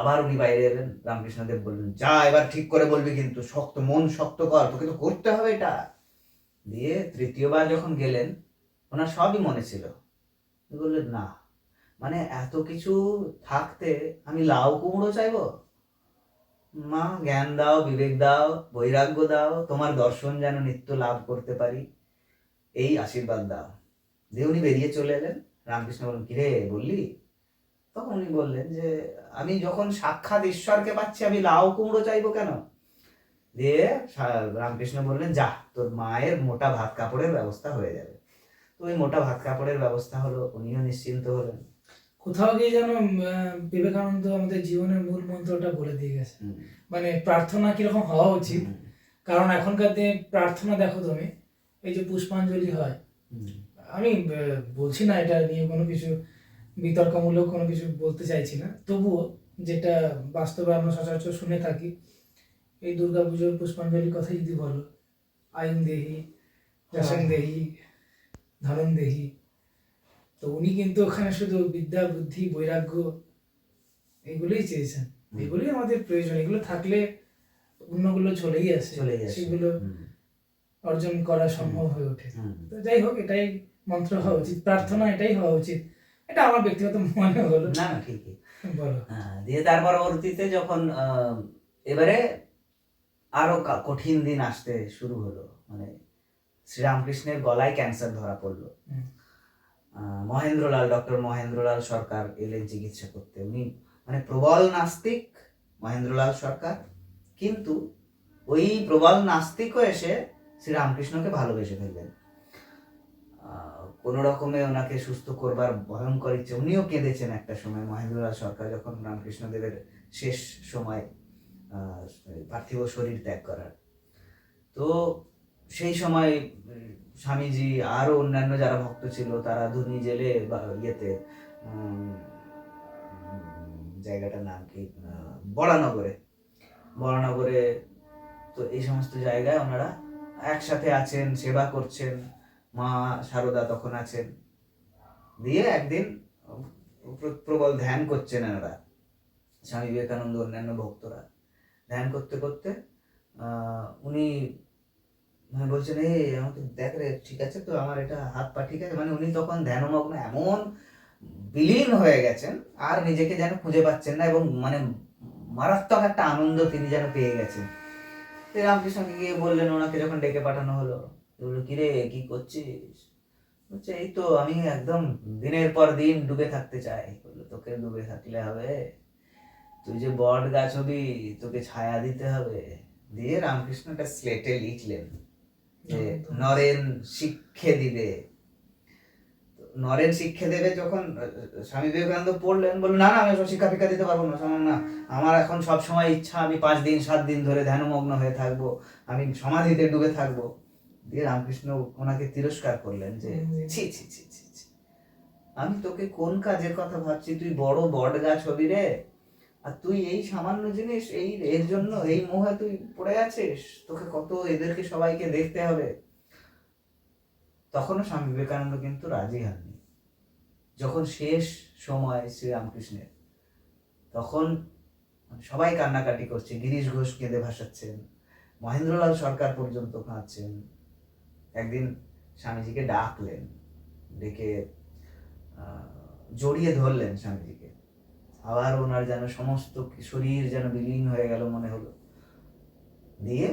আবার উনি বাইরে এলেন। রামকৃষ্ণদেব বললেন যা এবার ঠিক করে বলবি, কিন্তু শক্ত মন শক্ত কর, তোকে তো করতে হবে এটা। দিয়ে তৃতীয়বার যখন গেলেন, ওনার সবই মনে ছিল। বললেন না, মানে এত কিছু থাকতে আমি লাউ কুমড়ো চাইবো? মা জ্ঞান দাও, বিবেক দাও, বৈরাগ্য দাও, তোমার দর্শন যেন নিত্য লাভ করতে পারি, এই আশীর্বাদ দাও। দিয়ে উনি বেরিয়ে চলে এলেন। রামকৃষ্ণ বললেন কিরে বললি? তখন উনি বললেন যে আমি যখন সাক্ষাৎ ঈশ্বরকে পাচ্ছি আমি লাউ কুমড়ো চাইবো কেন? দিয়ে রামকৃষ্ণ বললেন যা, তোর মায়ের মোটা ভাত কাপড়ের ব্যবস্থা হয়ে যাবে। তো ওই মোটা ভাত কাপড়ের ব্যবস্থা হলো, উনিও নিশ্চিন্ত হলেন। কোথাও গিয়ে যেন বিবেকানন্দ আমাদের জীবনের মূল মন্ত্রটা বলে দিয়ে গেছে, মানে প্রার্থনা কিরকম হওয়া উচিত। কারণ এখনকার দিনে প্রার্থনা দেখো তুমি, এই যে পুষ্পাঞ্জলি হয়, আমি বলছি না এটা নিয়ে কোনো কিছু বিতর্কমূলক কোনো কিছু বলতে চাইছি না, তবুও যেটা বাস্তবে আমরা সচরাচর শুনে থাকি, এই দুর্গাপুজোর পুষ্পাঞ্জলির কথা যদি বলো, আইন দেহি, যশং দেহি, ধনং দেহি, তো উনি কিন্তু ওখানে শুধু বিদ্যা বুদ্ধি বৈরাগ্য এগুলোই চেয়েছেন। এগুলোই আমাদের প্রয়োজন, এগুলো থাকলে অন্যগুলো চলেই আসে, সেগুলো অর্জন করা সম্ভব হয়ে ওঠে। তো যাই হোক, এটাই মন্ত্র হওয়া উচিত, প্রার্থনা এটাই হওয়া উচিত, এটা আমার ব্যক্তিগত মনে হলো। না না ঠিকই। বলো। দিয়ে তার পরবর্তীতে যখন এবারে আরো কঠিন দিন আসতে শুরু হলো, মানে শ্রীরামকৃষ্ণের গলায় ক্যান্সার ধরা পড়লো। ডক্টর মহেন্দ্রলাল সরকার এলেন চিকিৎসা করতে। উনি মানে প্রবল নাস্তিক মহেন্দ্রলাল সরকার, কিন্তু ওই প্রবল নাস্তিকও এসে শ্রীরামকৃষ্ণকে ভালোবেসে ফেললেন। কোনো রকমে ওনাকে সুস্থ করবার ভয়ঙ্কর ইচ্ছে, উনিও কেঁদেছেন একটা সময় মহেন্দ্রলাল সরকার যখন রামকৃষ্ণদেবের শেষ সময় পার্থিব শরীর ত্যাগ করার। তো সেই সময় স্বামীজি আরো অন্যান্য যারা ভক্ত ছিল তারা ধুনি জেলে বা ইয়েতে জায়গাটার নাম কি, বরানগরে, তো এই সমস্ত জায়গায় ওনারা একসাথে আছেন, সেবা করছেন। মা শারদা তখন আছেন। দিয়ে একদিন প্রবল ধ্যান করছেন ওনারা, স্বামী বিবেকানন্দ অন্যান্য ভক্তরা ধ্যান করতে করতে উনি বলছেন, এই আমাকে দেখ রে, ঠিক আছে তো, আমার এটা হাত পা ঠিক আছে। মানে উনি তখন ধ্যানমগ্ন, এমন বিলীন হয়ে গেছেন আর নিজেকে যেন খুঁজে পাচ্ছেন না, এবং মানে মারাত্মক একটা আনন্দ তিনি যেন পেয়ে গেছেন। রামকৃষ্ণকে গিয়ে বললেন, ওনাকে যখন ডেকে পাঠানো হলো, বললো, কিরে কি করছিস? বলছে, এই তো আমি একদম দিনের পর দিন ডুবে থাকতে চাই। বললো, তোকে ডুবে থাকলে হবে? তুই যে বট গাছ হবি, তোকে ছায়া দিতে হবে। দিয়ে রামকৃষ্ণ একটা স্লেটে লিখলেন যে নরেন শিক্ষে দিবে। নরেন শিক্ষা দেবে যখন স্বামী বিবেকানন্দ পড়লেন, বললেন, না না, আমি শিক্ষা ফিক্ষা দিতে পারবো না, না, আমার এখন সব সময় ইচ্ছা আমি 5 দিন 7 দিন ধরে ধ্যানমগ্ন হয়ে থাকবো, আমি সমাধিতে ডুবে থাকবো। দিয়ে রামকৃষ্ণ ওনাকে তিরস্কার করলেন যে ছি ছি ছি ছি ছি, আমি তোকে কোন কাজের কথা ভাবছি? তুই বড় বট গাছ হবি রে, আর তুই এই সামান্য জিনিস, এর জন্য এই মোহে তুই পড়ে আছিস? তোকে কত এদেরকে সবাইকে দেখতে হবে। তখনও স্বামী বিবেকানন্দ কিন্তু রাজি হননি। যখন শেষ সময় শ্রীরামকৃষ্ণের, তখন সবাই কান্নাকাটি করছে, গিরিশ ঘোষ কেঁদে ভাসাচ্ছেন, মহেন্দ্রলাল সরকার পর্যন্ত কাঁদছেন। একদিন স্বামীজিকে ডাকলেন, ডেকে জড়িয়ে ধরলেন স্বামীজিকে। আবার ওনার যেন সমস্ত শরীর যেন বিলীন হয়ে গেল মনে হলো। দিয়ে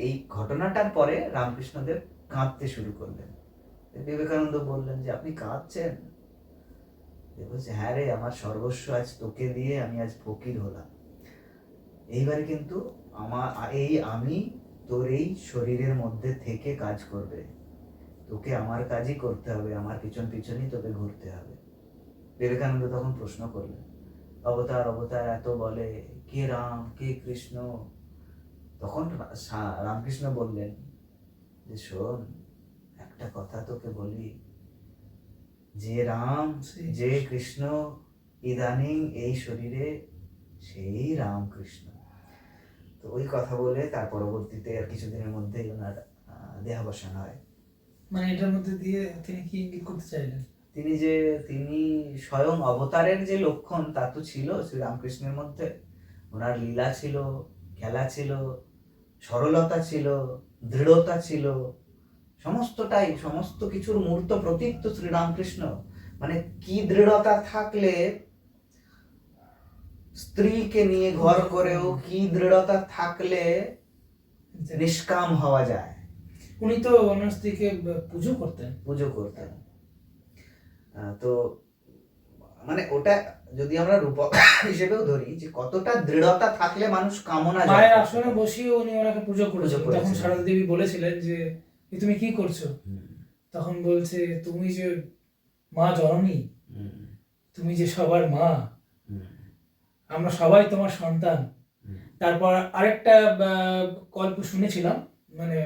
এই ঘটনাটার পরে রামকৃষ্ণদেব কাঁদতে শুরু করলেন। বিবেকানন্দ বললেন যে, আপনি কাঁদছেন? বলছে, হ্যাঁ রে, আমার সর্বস্ব আজ তোকে দিয়ে আমি আজ ফকির হলাম। এইবারে কিন্তু আমি তোর এই শরীরের মধ্যে থেকে কাজ করবে, তোকে আমার কাজই করতে হবে, আমার পিছনই তোকে ঘুরতে হবে। বিবেকানন্দ তখন প্রশ্ন করলেন, অবতার অবতার এত বলে, কে রাম কে কৃষ্ণ? তখন রামকৃষ্ণ বললেন যে, শোন, একটা কথা তোকে বলি, যে রাম যে কৃষ্ণ ইদানিং এই শরীরে, সেই রামকৃষ্ণ। তো ওই কথা বলে তার পরবর্তীতে আর কিছুদিনের মধ্যেই ওনার দেহাবসান হয়। মানে এটার মধ্যে দিয়ে তিনি কি ইঙ্গিত করতে চাইলেন? তিনি স্বয়ং অবতারের যে লক্ষণ তা তো ছিল শ্রীরামকৃষ্ণের মধ্যে। ওনার লীলা ছিল, খেলা ছিল, সরলতা ছিল, দৃঢ়তা ছিল, সমস্তটাই, সমস্ত কিছুর মূর্ত প্রতীক তো শ্রীরামকৃষ্ণ। মানে কি দৃঢ়তা থাকলে স্ত্রীকে নিয়ে ঘর করেও, কি দৃঢ়তা থাকলে নিষ্কাম হওয়া যায়। উনি তো ওনার স্ত্রীকে পুজো করতেন। তো মানে ওটা যদি আমরা রূপক হিসেবেও ধরি, যে কতটা দৃঢ়তা থাকলে মানুষ কামনা যায়। মায়ের আসনে বসিয়ে উনি ওনাকে পুজো করেছিলেন। তখন সারদা দেবী বলেছিলেন যে, তুমি কি করছো? তখন বলছে, তুমি যে মা জননী, তুমি যে সবার মা, আমরা সবাই তোমার সন্তান। তারপর আরেকটা গল্প শুনেছিলাম, মানে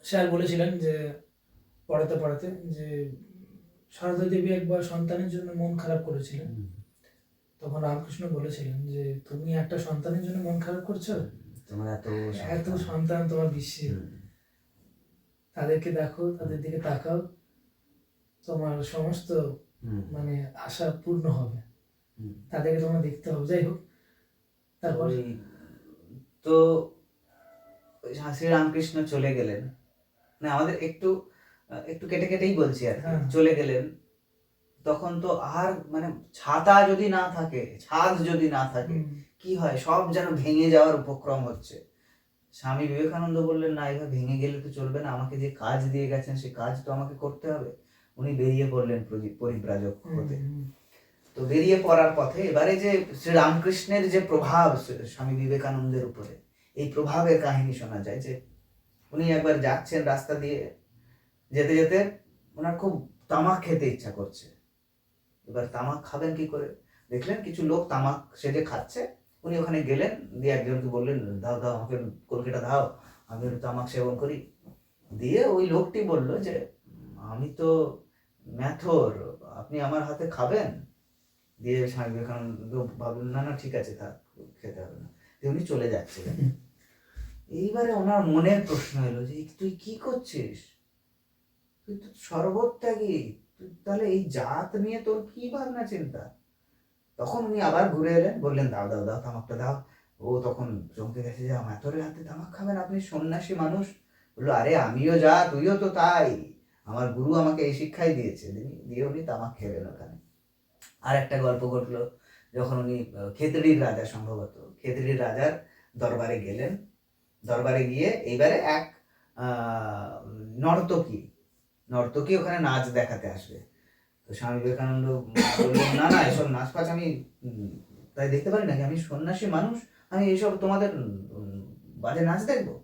স্যার বলেছিলেন যে পড়াতে যে সারদা দেবী একবার সন্তানের জন্য মন খারাপ করেছিলেন। তখন রামকৃষ্ণ বলেছিলেন যে, তুমি একটা সন্তানের জন্য মন খারাপ করছো? তোমার এত সন্তান তোমার বিশ্বে, তাদেরকে দেখো, তাদের দিকে তাকাও, তোমার সমস্ত মানে আশা পূর্ণ হবে, তাদেরকে তোমার দেখতে হবে। যাই হোক, তারপর ওই তো ওই শ্রীরামকৃষ্ণ চলে গেলেন, না আমাদের একটু একটু কেটে কেটেই বলছি আর কি, হ্যাঁ। চলে গেলেন। তখন তো আর মানে ছাতা যদি না থাকে, ছাদ যদি না থাকে, কি হয়, সব যেন ভেঙে যাওয়ার উপক্রম হচ্ছে। স্বামী বিবেকানন্দ বললেন, না এভাবে ভেঙে গেলে তো চলবে না, আমাকে যে কাজ দিয়ে গেছেন সে কাজ তো আমাকে করতে হবে। উনি বেরিয়ে পড়লেন পরিব্রাজক হতে। তো বেরিয়ে পড়ার পথে এবারে যে শ্রীরামকৃষ্ণের যে প্রভাব স্বামী বিবেকানন্দের উপরে, এই প্রভাবের কাহিনী শোনা যায় যে উনি একবার যাচ্ছেন রাস্তা দিয়ে, যেতে যেতে ওনার খুব তামাক খেতে ইচ্ছা করছে। এবার তামাক খাবেন কি করে, দেখলেন কিছু লোক তামাক সেজে খাচ্ছে, উনি ওখানে গেলেন, দিয়ে একজনকে বললেন, দাও দাও আমাকে কলকেটা দাও, আমি একটু তামাক সেবন করি। দিয়ে ওই লোকটি বলল যে আমি তো ম্যাথর, আপনি আমার হাতে খাবেন? দিয়ে স্বামী বিবেকানন্দ ভাবলেন, না না ঠিক আছে থাক, খেতে হবে না। দিয়ে উনি চলে যাচ্ছিলেন। এইবারে ওনার মনের প্রশ্ন এলো যে তুই কি করছিস, তুই তো সর্বত্যাগী, তুই তাহলে এই জাত নিয়ে তোর কি ভাবনা চিন্তা? তখন উনি আবার ঘুরে এলেন, বললেন দাও দাও দাও তামাকটা দাও। ও তখন চমকে গেছে যে ম্যাথরের হাতে তামাক খাবেন আপনি, সন্ন্যাসী মানুষ। বললো, আরে আমিও যা তুইও তো তাই, আমার গুরু আমাকে এই শিক্ষাই দিয়েছে। দিয়ে উনি তামাক খেলেন ওখানে। আর একটা গল্প ঘটলো, যখন উনি খেতড়ির রাজা, সম্ভবত খেতড়ির রাজার দরবারে গেলেন। দরবারে গিয়ে এইবারে এক নর্তকী নর্তকী ওখানে নাচ দেখাতে আসবে। তো স্বামী বিবেকানন্দ বললেন, না না এসব নাচ ফাচ আমি তাই দেখতে পারি নাকি, আমি সন্ন্যাসী মানুষ, আমি এইসব তোমাদের বাজে নাচ দেখবো?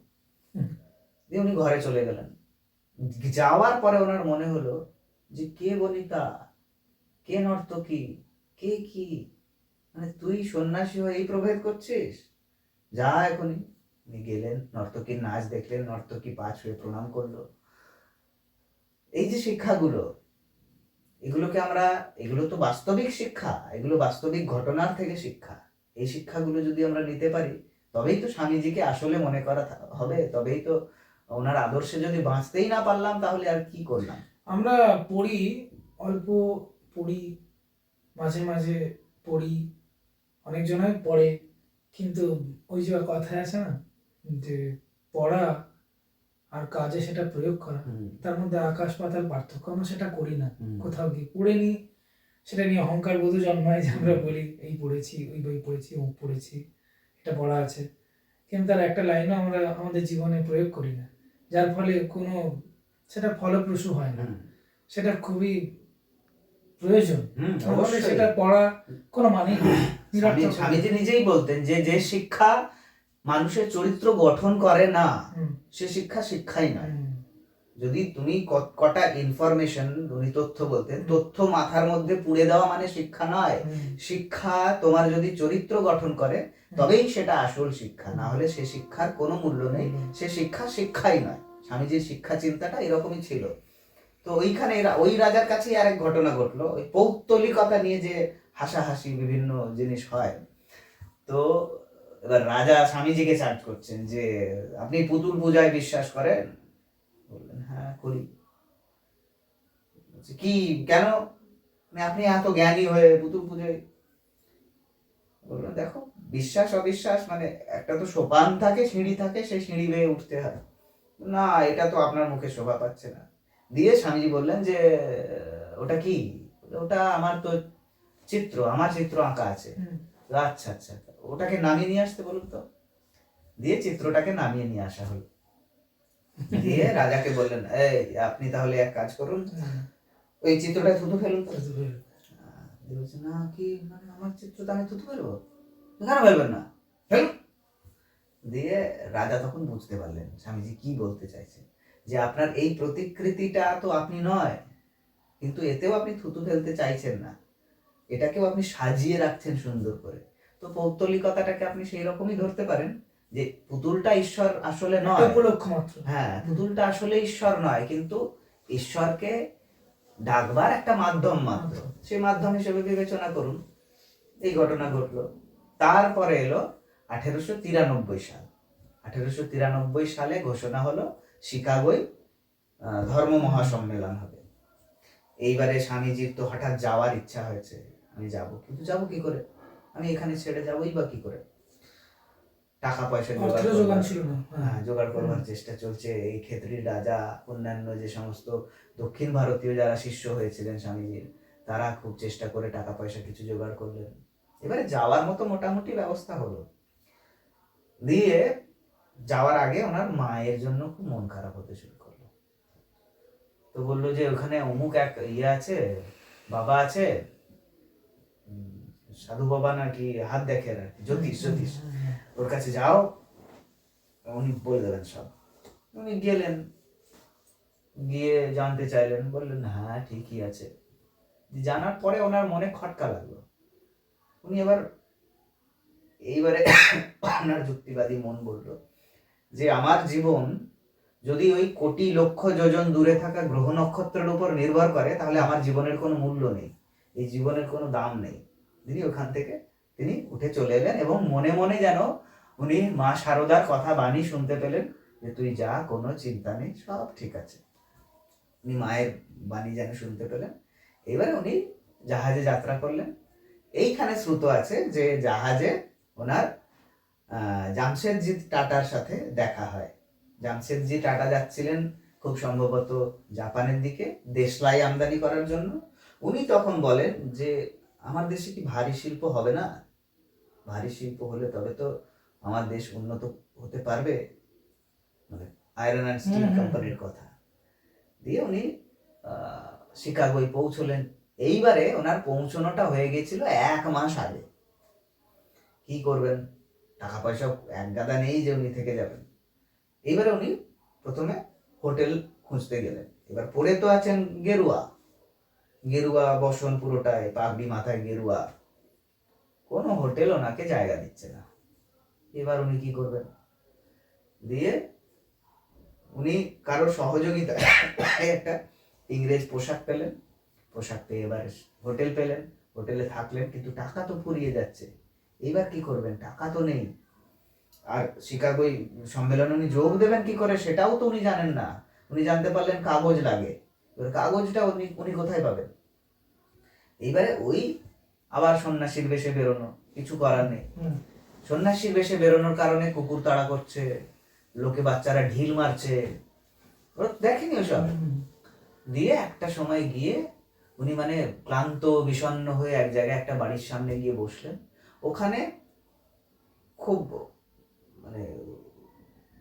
দিয়ে উনি ঘরে চলে গেলেন। যাওয়ার পরে ওনার মনে হলো যে কে বনিতা, কে নর্তকী, কে কি, মানে তুই সন্ন্যাসী হয়ে এই প্রভেদ করছিস, যা এখনই। উনি গেলেন, নর্তকীর নাচ দেখলেন, নর্তকী পা ছুঁয়ে প্রণাম করলো। এই যে শিক্ষাগুলো, এগুলোকে আমরা, এগুলো তো বাস্তবিক শিক্ষা, এগুলো বাস্তবিক ঘটনার থেকে শিক্ষা। এই শিক্ষাগুলো যদি আমরা নিতে পারি, তবেই তো স্বামীজিকে আসলে মনে করা হবে, তবেই তো ওনার আদর্শে যদি বাঁচতেই না পারলাম তাহলে আর কি করলাম। আমরা পড়ি, অল্প পড়ি, মাঝে মাঝে পড়ি, অনেকজনই পড়ে, কিন্তু ওই যে কথায় আছে না যে পড়া আর কাজে সেটা প্রয়োগ করা, তার মধ্যে আকাশ পাতাল পার্থক্য। আমরা সেটা করি না, কোথাও গিয়ে পড়ে নিই, সেটা নিয়ে অহংকার বোধ জন্মায় যে আমরা বলি এই পড়েছি, ওই বই পড়েছি, ও পড়েছি, এটা পড়া আছে, কিন্তু তার একটা লাইনও আমরা আমাদের জীবনে প্রয়োগ করি না, যার ফলে কোনো সেটা ফলপ্রসূ হয় না। সেটা খুবই প্রয়োজন, তাহলে সেটা পড়া কোনো মানেই নেই। স্বামীজি নিজেই বলতেন যে যে শিক্ষা মানুষের চরিত্র গঠন করে না, সে শিক্ষা শিক্ষাই নয়। যদি তুমি কটা ইনফরমেশন, উনি তথ্য বলতেন, তথ্য মাথার মধ্যে পুড়ে দেওয়া মানে শিক্ষা নয়। শিক্ষা তোমার যদি চরিত্র গঠন করে তবেই সেটা আসল শিক্ষা, না হলে সে শিক্ষার কোনো মূল্য নেই, সে শিক্ষা শিক্ষাই নয়। স্বামীজির শিক্ষা চিন্তাটা এরকমই ছিল। তো ওইখানে ওই রাজার কাছেই আরেক ঘটনা ঘটলো, ওই পৌত্তলিকতা নিয়ে যে হাসাহাসি বিভিন্ন জিনিস হয়। তো এবার রাজা স্বামীজিকে চার্জ করছেন যে আপনি পুতুল পূজায় বিশ্বাস করেন? বললেন, হ্যাঁ করি। কি, কেন, মানে আপনি এত জ্ঞানী হয়ে পুতুল পূজায়? বললেন, দেখো বিশ্বাস অবিশ্বাস মানে একটা তো সোপান থাকে, সিঁড়ি থাকে, সেই সিঁড়ি বেয়ে উঠতে হয়, না এটা তো আপনার মুখে শোভা পাচ্ছে না। দিয়ে স্বামীজি বললেন যে ওটা কি? ওটা আমার তো চিত্র, আমার চিত্র আঁকা আছে। আচ্ছা আচ্ছা, ওটাকে নামিয়ে নিয়ে আসতে বলুন তো। দিয়ে চিত্রটাকে নামিয়ে নিয়ে আসা হলো। দিয়ে রাজাকে বললেন, এই আপনি তাহলে এক কাজ করুন, ওই চিত্রটা থুতু ফেলুন তো। বলছে, না কি মানে আমার চিত্রটা আমি থুতু ফেলবো? কেন ফেলবেন না, ফেলুন। দিয়ে রাজা তখন বুঝতে পারলেন স্বামীজি কি বলতে চাইছে, যে আপনার এই প্রতিকৃতিটা তো আপনি নয়, কিন্তু এতেও আপনি থুতু ফেলতে চাইছেন না, এটাকেও আপনি সাজিয়ে রাখছেন সুন্দর করে। তো পৌত্তলিকতাটাকে আপনি সেই রকমই ধরতে পারেন যে পুতুলটা ঈশ্বর আসলে নয়, উপলক্ষ মাত্র। হ্যাঁ, পুতুলটা আসলে ঈশ্বর নয়, কিন্তু ঈশ্বরকে ডাকবার একটা মাধ্যম মাত্র, সেই মাধ্যম হিসেবে বিবেচনা করুন। এই ঘটনা ঘটলো। তারপরে এলো 1893 সাল। 1893 সালে ঘোষণা হলো শিকাগোয় ধর্ম মহাসম্মেলন হবে। এইবারে স্বামীজির তো হঠাৎ যাওয়ার ইচ্ছা হয়েছে, আমি যাব, কিন্তু যাব কি করে, আমি এখানে ছেড়ে যাবোই বা কি করে। টাকা পয়সা অর্থের যোগান ছিল না। জোগাড় করবার চেষ্টা চলছে। এই ক্ষেত্রীর রাজা, অন্যান্য যে সমস্ত দক্ষিণ ভারতীয় যারা শিষ্য হয়েছিলেন স্বামীজির, তারা খুব চেষ্টা করে টাকা পয়সা কিছু জোগাড় করলেন। এবারে যাওয়ার মতো মোটামুটি ব্যবস্থা হলো। দিয়ে যাওয়ার আগে ওনার মায়ের জন্য খুব মন খারাপ হতে শুরু করলো। তো বললো যে ওখানে অমুক এক আছে, বাবা আছে, সাধু বাবা নাকি হাত দেখে আর কি, জ্যোতিষ, ওর কাছে যাও, উনি বলে দেবেন সব। উনি গেলেন, গিয়ে জানতে চাইলেন, বললেন হ্যাঁ ঠিকই আছে। জানার পরে ওনার মনে খটকা লাগলো। উনি এইবারে ওনার যুক্তিবাদী মন বলল যে আমার জীবন যদি ওই কোটি লক্ষ যোজন দূরে থাকা গ্রহ নক্ষত্রের উপর নির্ভর করে, তাহলে আমার জীবনের কোনো মূল্য নেই, এই জীবনের কোনো দাম নেই। তিনি ওখান থেকে উঠে চলে এলেন এবং মনে মনে যেন উনি মা শারদার কথা বাণী শুনতে পেলেন যে তুই যা, কোনো চিন্তা নেই, সব ঠিক আছে। উনি মায়ের বাণী যেন শুনতে পেলেন। এবারে উনি জাহাজে যাত্রা করলেন। এইখানে শ্রুত আছে যে জাহাজে ওনার জামশেদজি টাটার সাথে দেখা হয়। জামশেদজি টাটা যাচ্ছিলেন খুব সম্ভবত জাপানের দিকে দেশলাই আমদানি করার জন্য। উনি তখন বলেন যে আমার দেশে কি ভারী শিল্প হবে না? ভারী শিল্প হলে তবে তো আমার দেশ উন্নত হতে পারবে, মানে আয়রন অ্যান্ড স্টিল কোম্পানির কথা দিয়ে উনি শিকাগোয় পৌঁছলেন। এইবারে ওনার পৌঁছানোটা হয়ে গেছিল 1 মাস আগে। কি করবেন, টাকা পয়সা এক গাদা নেই যে উনি থেকে যাবেন। এইবারে উনি প্রথমে হোটেল খুঁজতে গেলেন। এবার পরে তো আছেন গেরুয়া বসন, পুরোটায় পাগড়ি মাথায় গেরুয়া, কোনো হোটেল ওনাকে জায়গা দিচ্ছে না। এবার উনি কি করবেন, দিয়ে উনি কারোর সহযোগিতায় একটা ইংরেজ পোশাক পেলেন। পোশাক পেয়ে এবার হোটেল পেলেন, হোটেলে থাকলেন, কিন্তু টাকা তো ফুরিয়ে যাচ্ছে। এইবার কি করবেন, টাকা তো নেই। আর শিকাগোয় সম্মেলনে উনি যোগ দেবেন কি করে সেটাও তো উনি জানেন না। উনি জানতে পারলেন কাগজ লাগে, এবার কাগজটা উনি কোথায় পাবেন? এইবারে ওই আবার সন্ন্যাসীর বেশে বেরোনো, কিছু করার নেই। সন্ন্যাসীর বেশে বেরোনোর কারণে কুকুর তাড়া করছে, লোকে বাচ্চারা ঢিল মারছে, দেখেনি ওসব। দিয়ে একটা সময় গিয়ে উনি মানে ক্লান্ত বিষণ্ণ হয়ে এক জায়গায় একটা বাড়ির সামনে গিয়ে বসলেন। ওখানে খুব মানে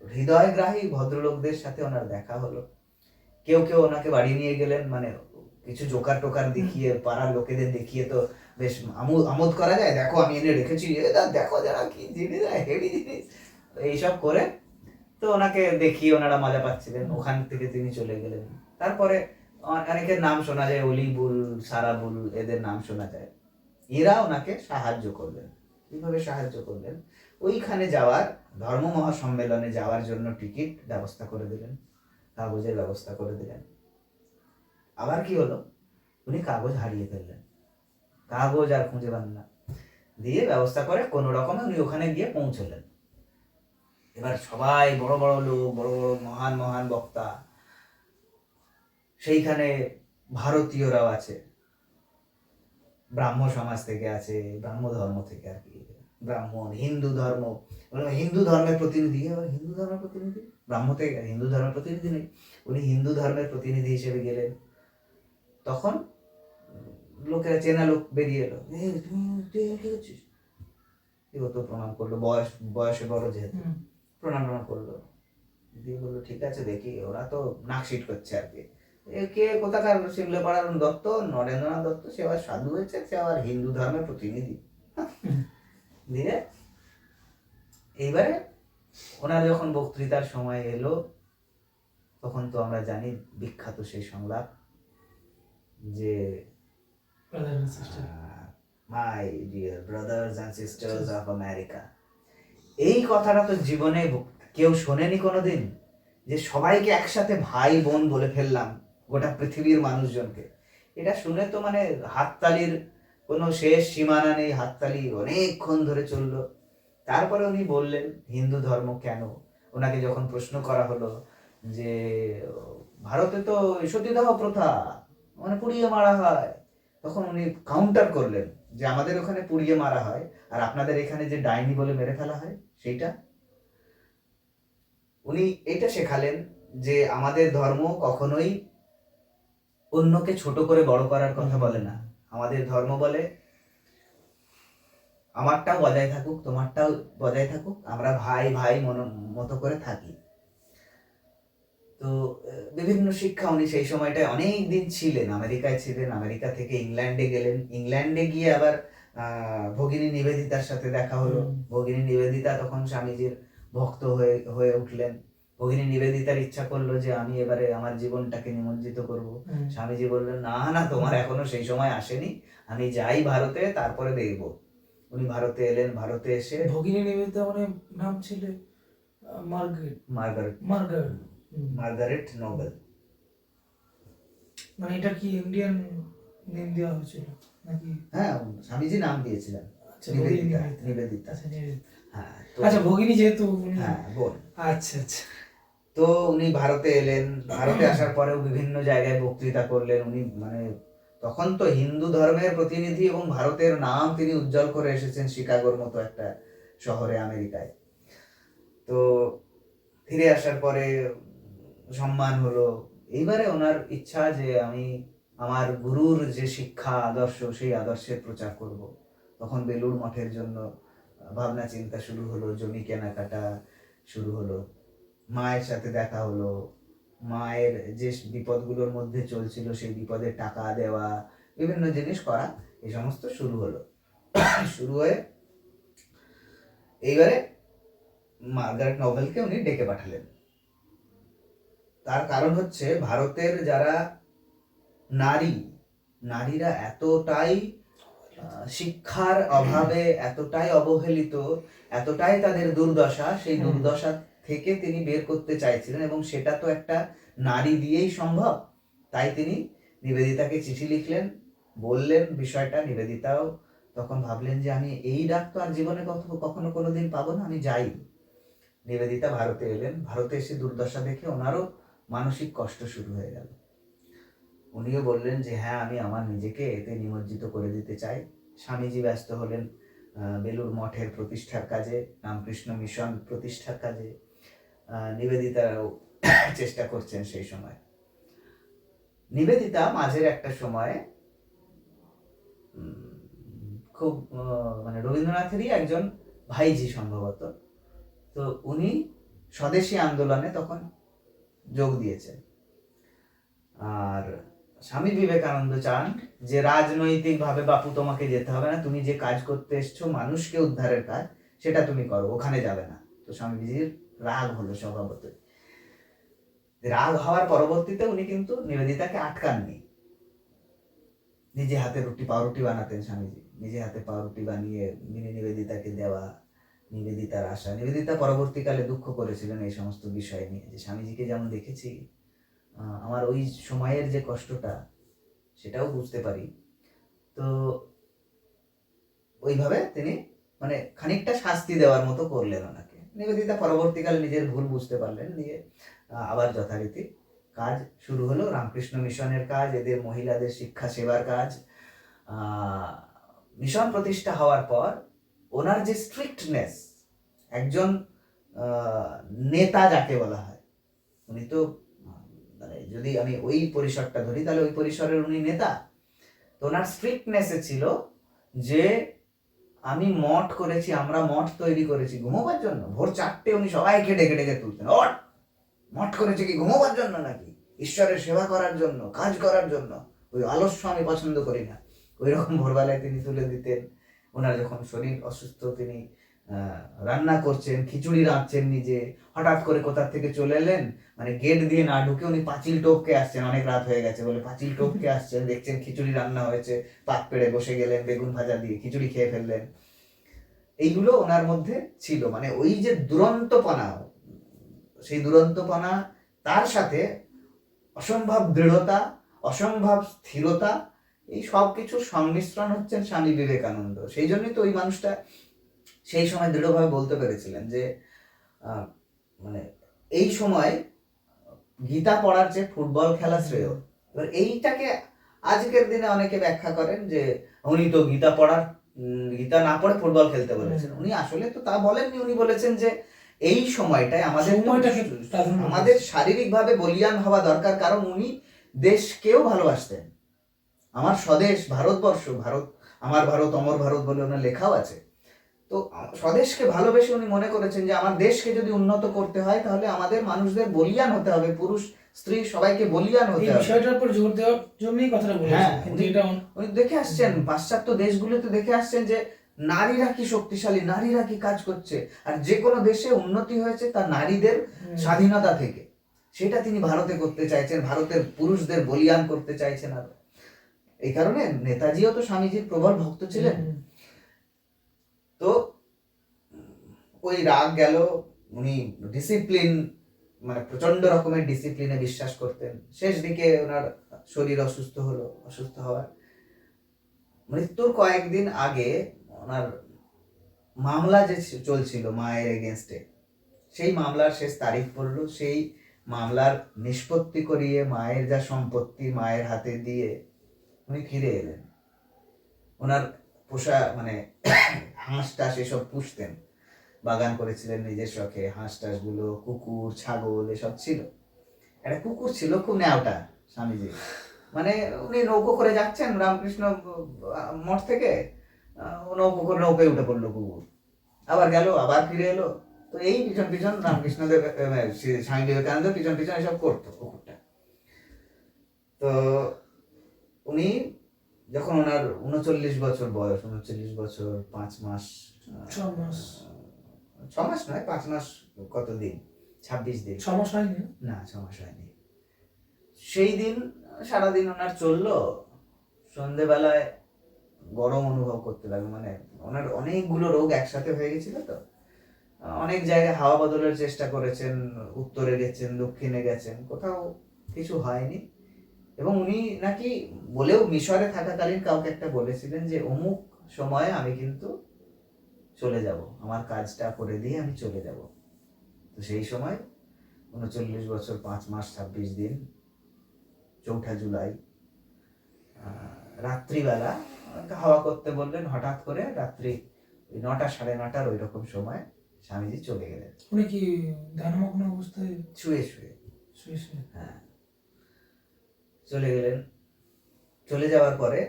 হৃদয়গ্রাহী ভদ্রলোকদের সাথে ওনার দেখা হলো। কেউ ওনাকে বাড়ি নিয়ে গেলেন, মানে কিছু জোকার টোকার দেখিয়ে, পাড়ার লোকেদের দেখিয়ে তো বেশ আমোদ করা যায়, দেখো আমি এনে রেখেছি, দেখো যারা কি জিনিস, হেভি জিনিস, এইসব করে তো ওনাকে দেখিয়ে ওনারা মজা পাচ্ছিলেন। ওখান থেকে তিনি চলে গেলেন। তারপরে অনেকের নাম শোনা যায়, অলিবুল, সারাবুল, এদের নাম শোনা যায়। এরা ওনাকে সাহায্য করলেন। কিভাবে সাহায্য করলেন? ওইখানে যাওয়ার, ধর্ম মহাসম্মেলনে যাওয়ার জন্য টিকিট ব্যবস্থা করে দিলেন, কাগজের ব্যবস্থা করে দিলেন। আবার কি হলো, উনি কাগজ হারিয়ে ফেললেন, কাগজ আর খুঁজে পান না। দিয়ে ব্যবস্থা করে কোনো রকমে উনি ওখানে গিয়ে পৌঁছলেন। এবার সবাই বড় বড় লোক, বড় বড় মহান মহান বক্তা, সেইখানে ভারতীয়রাও আছে, ব্রাহ্ম সমাজ থেকে আছে, ব্রাহ্ম ধর্ম থেকে আর কি, ব্রাহ্মণ, হিন্দু ধর্ম, হিন্দু ধর্মের প্রতিনিধি, হিন্দু ধর্মের প্রতিনিধি, ব্রাহ্ম থেকে হিন্দু ধর্মের প্রতিনিধি নেই, উনি হিন্দু ধর্মের প্রতিনিধি হিসেবে গেলেন। তখন লোকেরা, চেনা লোক বেরিয়ে এলো, তুই কি করছিস? এও তো প্রণাম করলো, বয়সে বড় যেহেতু, প্রণাম করলো, দিয়ে বললো ঠিক আছে দেখি। ওরা তো নাকশিট করছে আর কি, কে কোথাকার শিমলাপাড়ার দত্ত, নরেন্দ্রনাথ দত্ত, সে আবার সাধু হয়েছে, সে আবার হিন্দু ধর্মের প্রতিনিধি। দিয়ে এইবারে ওনার যখন বক্তৃতার সময় এলো, তখন তো আমরা জানি বিখ্যাত সেই সংলাপ যে my dear brothers and sisters of America. এই কথাটা তো জীবনে কেউ শোনেনি কোনোদিন, যে সবাইকে একসাথে ভাই বোন বলে ফেললাম, গোটা পৃথিবীর মানুষজনকে। এটা শুনে তো মানে হাততালির কোনো শেষ সীমানা নেই, হাততালি অনেকক্ষণ ধরে চললো। তারপরে উনি বললেন হিন্দু ধর্ম কেন। ওনাকে যখন প্রশ্ন করা হলো যে ভারতে তো সতীদাহ প্রথা, মানে পুড়িয়ে মারা হয়, তখন উনি কাউন্টার করলেন যে আমাদের ওখানে পুড়িয়ে মারা হয়, আর আপনাদের এখানে যে ডাইনি বলে মেরে ফেলা হয় সেইটা উনি এটা শেখালেন যে আমাদের ধর্ম কখনোই অন্যকে ছোট করে বড় করার কথা বলে না। আমাদের ধর্ম বলে আমারটাও বজায় থাকুক, তোমারটাও বজায় থাকুক, আমরা ভাই ভাই মতো করে থাকি। তো বিভিন্ন শিক্ষা উনি সেই সময়টায় অনেক দিন ছিলেন, আমেরিকায় ছিলেন, আমেরিকা থেকে ইংল্যান্ডে গেলেন, ইংল্যান্ডে গিয়ে আবার ভগিনী নিবেদিতার সাথে দেখা হলো। ভগিনী নিবেদিতা তখন স্বামীজির ভক্ত হয়ে হয়ে উঠলেন। ভগিনী নিবেদিতার ইচ্ছা করলো যে আমি এবারে আমার জীবনটাকে নিমজ্জিত করব। স্বামীজি বললেন না না, তোমার এখনো সেই সময় আসেনি, আমি যাই ভারতে, তারপরে দেখব। উনি ভারতে এলেন, ভারতে এসে ভগিনী নিবেদিতা মানে নাম ছিল Margaret Margaret Margaret Margaret Nobel. মানে এটা কি ইন্ডিয়ান নেম দেওয়া হয়েছিল নাকি? হ্যাঁ, স্বামীজি নাম দিয়েছিলেন আচ্ছা, নিবেদিতা। ভগিনী নিবেদিতা, আচ্ছা, নিবেদিতা। হ্যাঁ। তো আচ্ছা, ভগিনী যেহেতু উনি- হ্যাঁ, বোন। আচ্ছা আচ্ছা। তো উনি ভারতে এলেন, ভারতে আসার পরেও বিভিন্ন জায়গায় বক্তৃতা করলেন। উনি মানে তখন তো হিন্দু ধর্মের প্রতিনিধি এবং ভারতের নাম তিনি উজ্জ্বল করে এসেছেন শিকাগোর মতো একটা শহরে আমেরিকায়। তো ফিরে আসার পরে সম্মান হলো। এইবারে ওনার ইচ্ছা যে আমি আমার গুরুর যে শিক্ষা আদর্শ, সেই আদর্শের প্রচার করব। তখন বেলুড় মঠের জন্য ভাবনা চিন্তা শুরু হলো, জমি কেনাকাটা শুরু হলো, মায়ের সাথে দেখা হলো, মায়ের যে বিপদগুলোর মধ্যে চলছিল সেই বিপদের টাকা দেওয়া, বিভিন্ন জিনিস করা, এই সমস্ত শুরু হলো। শুরু হয়ে এইবারে মার্গারেট নোবেলকে উনি ডেকে পাঠালেন। তার কারণ হচ্ছে ভারতের যারা নারীরা এতটাই শিক্ষার অভাবে, এতটাই অবহেলিত, এতটাই তাদের দুর্দশা, সেই দুর্দশা থেকে তিনি বের করতে চাইছিলেন, এবং সেটা তো একটা নারী দিয়েই সম্ভব। তাই তিনি নিবেদিতাকে চিঠি লিখলেন, বললেন বিষয়টা। নিবেদিতাও তখন ভাবলেন যে আমি এই ডাক তো আর জীবনে কখনো কোনোদিন পাবো না, আমি যাই। নিবেদিতা ভারতে এলেন। ভারতে এসে দুর্দশা দেখে ওনারও মানসিক কষ্ট শুরু হয়ে গেল। উনিও বললেন যে হ্যাঁ, আমি আমার নিজেকে এতে নিমজ্জিত করে দিতে চাই। স্বামীজি ব্যস্ত হলেন বেলুড় মঠের প্রতিষ্ঠার কাজে, রামকৃষ্ণ মিশন প্রতিষ্ঠার কাজে। নিবেদিতাও চেষ্টা করছেন সেই সময়। নিবেদিতা মাঝের একটা সময় খুব মানে রবীন্দ্রনাথেরই একজন ভাইঝি সম্ভবত, তো উনি স্বদেশী আন্দোলনে তখন যোগ দিয়েছেন। আর স্বামী বিবেকানন্দ চান যে রাজনৈতিকভাবে বাপু তোমাকে যেতে হবে না, তুমি যে কাজ করতে এসছো মানুষকে উদ্ধারের কাজ, সেটা তুমি করো, ওখানে যাবে না। তো স্বামীজির রাগ হলো স্বভাবতই। রাগ হওয়ার পরবর্তীতে উনি কিন্তু নিবেদিতাকে আটকাননি। নিজে হাতে পাউরুটি বানাতেন স্বামীজি, নিজে হাতে পাউরুটি বানিয়ে নিবেদিতাকে দেওয়া, নিবেদিতার আশা। নিবেদিতা পরবর্তীকালে দুঃখ করেছিলেন এই সমস্ত বিষয় নিয়ে, যে স্বামীজিকে যেমন দেখেছি, আমার ওই সময়ের যে কষ্টটা সেটাও বুঝতে পারি। তো ওইভাবে তিনি মানে খানিকটা শাস্তি দেওয়ার মতো করলেন ওনাকে। নিবেদিতা পরবর্তীকালে নিজের ভুল বুঝতে পারলেন, দিয়ে আবার যথারীতি কাজ শুরু হলো, রামকৃষ্ণ মিশনের কাজ, এদের মহিলাদের শিক্ষা সেবার কাজ। মিশন প্রতিষ্ঠা হওয়ার পর ওনার যে স্ট্রিক্টনেস, একজন নেতা যাকে বলা হয়, উনি তো মানে যদি আমি ওই পরিসরটা ধরি তাহলে ওই পরিসরের উনি নেতা। তো ওনার স্ট্রিক্টনেসে ছিল যে আমি মঠ করেছি, আমরা মঠ তৈরি করেছি ঘুমোবার জন্য। ভোর 4টে উনি সবাইকে ডেকে ডেকে তুলতেন, ওঠ, মঠ করেছে কি ঘুমোবার জন্য নাকি? ঈশ্বরের সেবা করার জন্য, কাজ করার জন্য। ওই আলস্য আমি পছন্দ করি না। ওই রকম ভোরবেলায় তিনি তুলে দিতেন। ওনার যখন শরীর অসুস্থ, তিনি রান্না করছেন, খিচুড়ি রাঁধছেন নিজে, হঠাৎ করে কোথা থেকে চলে এলেন, মানে গেট দিয়ে না ঢুকে উনি পাঁচিল টপকে আসছেন, অনেক রাত হয়ে গেছে বলে পাঁচিল টপকে আসছেন, দেখছেন খিচুড়ি রান্না হয়েছে, পাত পেড়ে বসে গেলেন, বেগুন ভাজা দিয়ে খিচুড়ি খেয়ে ফেললেন। এইগুলো ওনার মধ্যে ছিল, মানে ওই যে দুরন্তপনা, সেই দুরন্তপনা, তার সাথে অসম্ভব দৃঢ়তা, অসম্ভব স্থিরতা, এই সব কিছুর সংমিশ্রণ হচ্ছেন স্বামী বিবেকানন্দ। সেই জন্যই তো ওই মানুষটা সেই সময় দৃঢ়ভাবে বলতে পেরেছিলেন যে মানে এই সময় গীতা পড়ার চেয়ে ফুটবল খেলা শ্রেয়। এবার এইটাকে আজকের দিনে অনেকে ব্যাখ্যা করেন যে উনি তো গীতা না পড়ে ফুটবল খেলতে বলেছেন। উনি আসলে তো তা বলেননি। উনি বলেছেন যে এই সময়টায় সময়টাকে প্রাধান্য আমাদের শারীরিকভাবে বলিয়ান হওয়া দরকার, কারণ উনি দেশকেও ভালোবাসতেন। আমার স্বদেশ ভারতবর্ষ, ভারত আমার ভারত অমর ভারত বলে ওনার লেখাও আছে। তো স্বদেশকে ভালোবেসে উনি মনে করেছেন যে আমার দেশকে যদি উন্নত করতে হয় তাহলে আমাদের মানুষদের বলিয়ান হতে হবে, পুরুষ স্ত্রী সবাইকে বলিয়ান এই হতে হবে। বিষয়টার উপর জোর দেওয়ার জন্যই কথাটা বলেছেন, হ্যাঁ, কিন্তু এটা উনি দেখে আসছেন পাশ্চাত্য দেশগুলোতে, দেখে আসছেন যে নারীরা কি শক্তিশালী, নারীরা কি কাজ করছে, আর যে কোনো দেশে উন্নতি হয়েছে তার নারীদের স্বাধীনতা থেকে। সেটা তিনি ভারতে করতে চাইছেন, ভারতের পুরুষদের বলিয়ান করতে চাইছেন। আর এই কারণে নেতাজিও তো স্বামীজির প্রবল ভক্ত ছিলেন। তো ওই রাগ গেল, উনি ডিসিপ্লিন, মানে প্রচন্ড রকমের ডিসিপ্লিনে বিশ্বাস করতেন। শেষ দিকে ওনার শরীর অসুস্থ হওয়ার মৃত্যুর কয়েকদিন আগে ওনার মামলা যে চলছিল মায়ের এগেনস্টে, সেই মামলার শেষ তারিখ পড়লো। সেই মামলার নিষ্পত্তি করিয়ে মায়ের যা সম্পত্তি মায়ের হাতে দিয়ে উনি ফিরে এলেন। ওনার পোষা মানে হাঁস টাস এসব পুষতেন, বাগান করেছিলেন নিজের শখে, হাঁস টাস গুলো, কুকুর ছাগল এসব ছিল। একটা কুকুর ছিল খুব ন্যাওটা স্বামীজি, মানে উনি নৌকো করে যাচ্ছেন রামকৃষ্ণ মঠ থেকে, নৌকায় উঠে পড়লো কুকুর, আবার গেল, আবার ফিরে এলো। তো এই পিছন পিছন রামকৃষ্ণদেব স্বামী বিবেকানন্দ পিছন পিছন এসব করতো কুকুরটা। তো উনি যখন ওনার 39 বছর বয়স, 39 বছর 5 মাস, 6 মাস নয়, 5 মাস কতদিন, 26 দিন, 6 মাস হয়নি না 6 মাস হয়নি। সেই দিন সারাদিন ওনার চললো। সন্ধেবেলায় গরম অনুভব করতে লাগলো, মানে ওনার অনেকগুলো রোগ একসাথে হয়ে গেছিল। তো অনেক জায়গায় হাওয়া বদলের চেষ্টা করেছেন, উত্তরে গেছেন, দক্ষিণে গেছেন, কোথাও কিছু হয়নি। এবং উনি নাকি বলেও মিশরে থাকাকালীন কাউকে একটা বলেছিলেন যে অমুক সময়ে আমি কিন্তু চলে যাব, আমার কাজটা করে দিয়ে আমি চলে যাব। তো সেই সময় 39 বছর 5 মাস 26 দিন 4 জুলাই রাত্রিবেলা হাওয়া করতে বললেন। হঠাৎ করে রাত্রি 9টা 9:30 ওই রকম সময় স্বামীজি চলে গেলেন। উনি কি ধ্যানমগ্ন অবস্থায় শুয়ে হ্যাঁ চলে গেলেন। চলে যাওয়ার পরে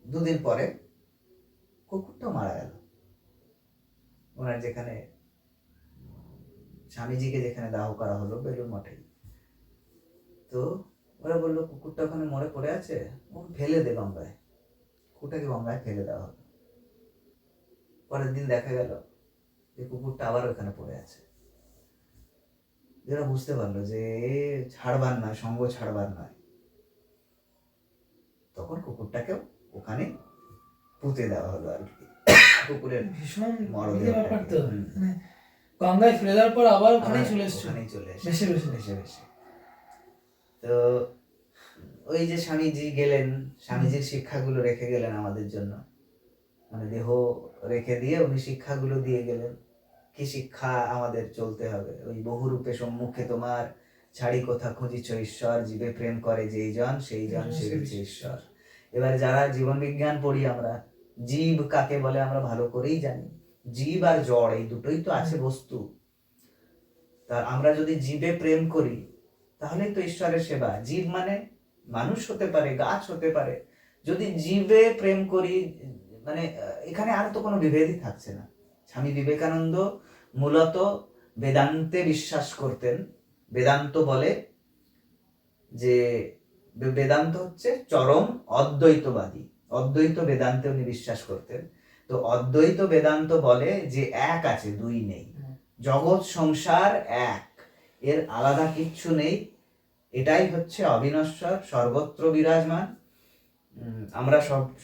2 দিন পরে কুকুরটা মারা গেল। ওনার যেখানে স্বামীজিকে যেখানে দাহ করা হলো বেলুড় মঠে, তো ওরা বললো কুকুরটা ওখানে মরে পড়ে আছে, ওকে ফেলে দে গঙ্গায়। কুকুরটাকে গঙ্গায় ফেলে দেওয়া হলো। পরের দিন দেখা গেল যে কুকুরটা আবার ওখানে পড়ে আছে। এরা বুঝতে পারলো যে ছাড়বার নয়, সঙ্গ ছাড়বার নয়। তখন কুকুরটাকেও ওখানে পুঁতে দেওয়া হলো আর কি। কুকুরের ভীষণ মরদেহ ব্যাপার তো, মানে গঙ্গায় ফেলে দেওয়ার পর আবার ওখানেই চলে এসছে, ভেসে ভেসে। তো ওই যে স্বামীজি গেলেন, স্বামীজির শিক্ষাগুলো রেখে গেলেন আমাদের জন্য, মানে দেহ রেখে দিয়ে উনি শিক্ষাগুলো দিয়ে গেলেন। কি শিক্ষা আমাদের চলতে হবে? ওই বহুরূপে সম্মুখে তোমার, ছাড়ি কোথা খুঁজিছ ঈশ্বর, জীবে প্রেম করে যেই জন সেই জন সেবিছে ঈশ্বর। এবার যারা জীবন বিজ্ঞান পড়ি আমরা, জীব কাকে বলে আমরা ভালো করেই জানি। জীব আর জড় এই দুটোই তো আছে বস্তু। তা আমরা যদি জীবে প্রেম করি তাহলেই তো ঈশ্বরের সেবা। জীব মানে মানুষ হতে পারে, গাছ হতে পারে। যদি জীবে প্রেম করি, মানে এখানে আর তো কোনো বিভেদই থাকছে না। স্বামী বিবেকানন্দ মূলত বেদান্তে বিশ্বাস করতেন। বেদান্ত বলে যে বেদান্ত হচ্ছে চরম অদ্বৈতবাদী, অদ্বৈত বেদান্তে উনি বিশ্বাস করতেন। তো অদ্বৈত বেদান্ত বলে যে এক আছে, দুই নেই, জগৎ সংসার এক, এর আলাদা কিচ্ছু নেই, এটাই হচ্ছে অবিনশ্বর, সর্বত্র বিরাজমান। আমরা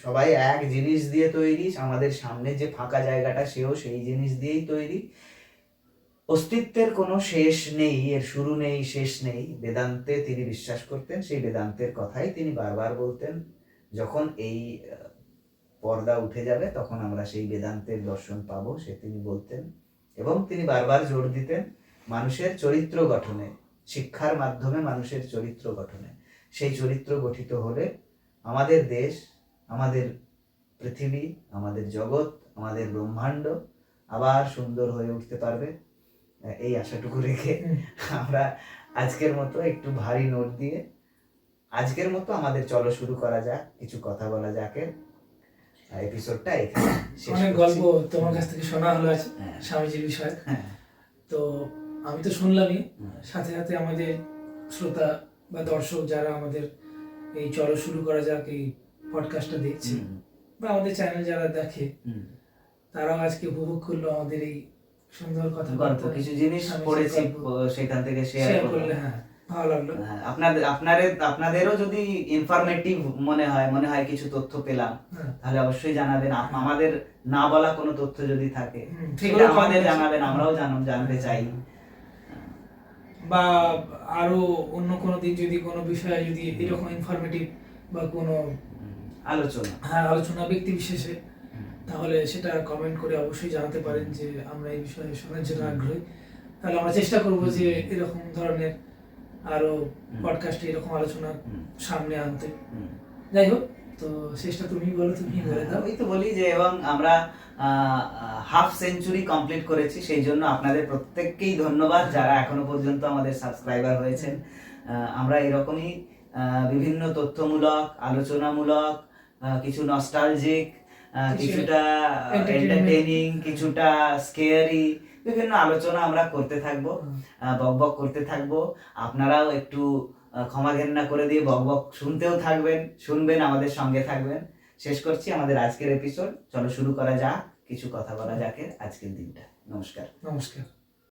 সবাই এক জিনিস দিয়ে তৈরি, আমাদের সামনে যে ফাঁকা জায়গাটা সেও সেই জিনিস দিয়েই তৈরি। অস্তিত্বের কোনো শেষ নেই, এর শুরু নেই, শেষ নেই। বেদান্তে তিনি বিশ্বাস করতেন, সেই বেদান্তের কথাই তিনি বারবার বলতেন। যখন এই পর্দা উঠে যাবে তখন আমরা সেই বেদান্তের দর্শন পাবো, সে তিনি বলতেন। এবং তিনি বারবার জোর দিতেন মানুষের চরিত্র গঠনে, শিক্ষার মাধ্যমে মানুষের চরিত্র গঠনে। সেই চরিত্র গঠিত হলে আমাদের দেশ, আমাদের পৃথিবী, আমাদের জগৎ, আমাদের ব্রহ্মাণ্ড আবার সুন্দর হয়ে উঠতে পারবে, এই আশাটুকু রেখে আমরা আজকের মতো একটু ভারী নোট দিয়ে আজকের মতো আমাদের চলো শুরু করা যাক, কিছু কথা বলা যাকে এপিসোডটা এখানে শেষ অনেক করছি। গল্প তোমার কাছ থেকে শোনা হলো আছে হ্যাঁ। স্বামীজির বিষয়ে। হ্যাঁ। তো আমি তো শুনলামই, হুম। সাথে সাথে আমাদের শ্রোতা বা দর্শক যারা আমাদের এই চলো শুরু করা যাক এই পডকাস্টটা দেখছে হুম, বা আমাদের চ্যানেল যারা দেখে, হুম। তারাও আজকে উপভোগ করলো আমাদের এই সুন্দর কথা গল্প কিছু জিনিস পড়েছি সেখান থেকে শেয়ার শেয়ার করলাম। করলে। হ্যাঁ, ভালো লাগলো। হ্যাঁ, আপনাদেরও যদি ইনফরমেটিভ মনে হয় কিছু তথ্য পেলাম, হ্যাঁ। তাহলে অবশ্যই জানাবেন। আমাদের না বলা কোনো তথ্য যদি থাকে সেগুলো সেটা আমাদের comment জানাবেন, আমরাও জানতে চাই। বা আরো অন্য কোনো দিন যদি কোনো বিষয়ে যদি এরকম ইনফরমেটিভ বা কোনো আলোচনা, আলোচনা ব্যক্তি বিশেষে, তাহলে সেটা কমেন্ট করে অবশ্যই জানাতে পারেন যে আমরা এই বিষয়ে শোনার জন্য আগ্রহী। তাহলে আমরা চেষ্টা করব যে এরকম ধরনের আরো পডকাস্টে এরকম আলোচনা সামনে আনতে। যাই হোক, তো শেষটা তুমি বলো, তুমি বলে দাও। ওই তো বলি যে, এবং আমরা হাফ সেঞ্চুরি কমপ্লিট করেছি, সেই জন্য আপনাদের প্রত্যেককেই ধন্যবাদ যারা এখনো পর্যন্ত আমাদের সাবস্ক্রাইবার হয়েছেন। আমরা এরকমই বিভিন্ন তথ্যমূলক, আলোচনামূলক, কিছু নস্টালজিক, কিছুটা এন্টারটেইনিং, কিছুটা স্কেয়ারি, বিভিন্ন আলোচনা আমরা করতে থাকবো, বকবক করতে থাকবো। আপনারাও একটু ক্ষমা ঘেন্না করে দিয়ে বকবক শুনতেও থাকবেন, শুনবেন, আমাদের সঙ্গে থাকবেন। শেষ করছি আমাদের আজকের এপিসোড। চলো শুরু করা যাক, কিছু কথা বলা যাকে আজকের দিনটা। নমস্কার। নমস্কার।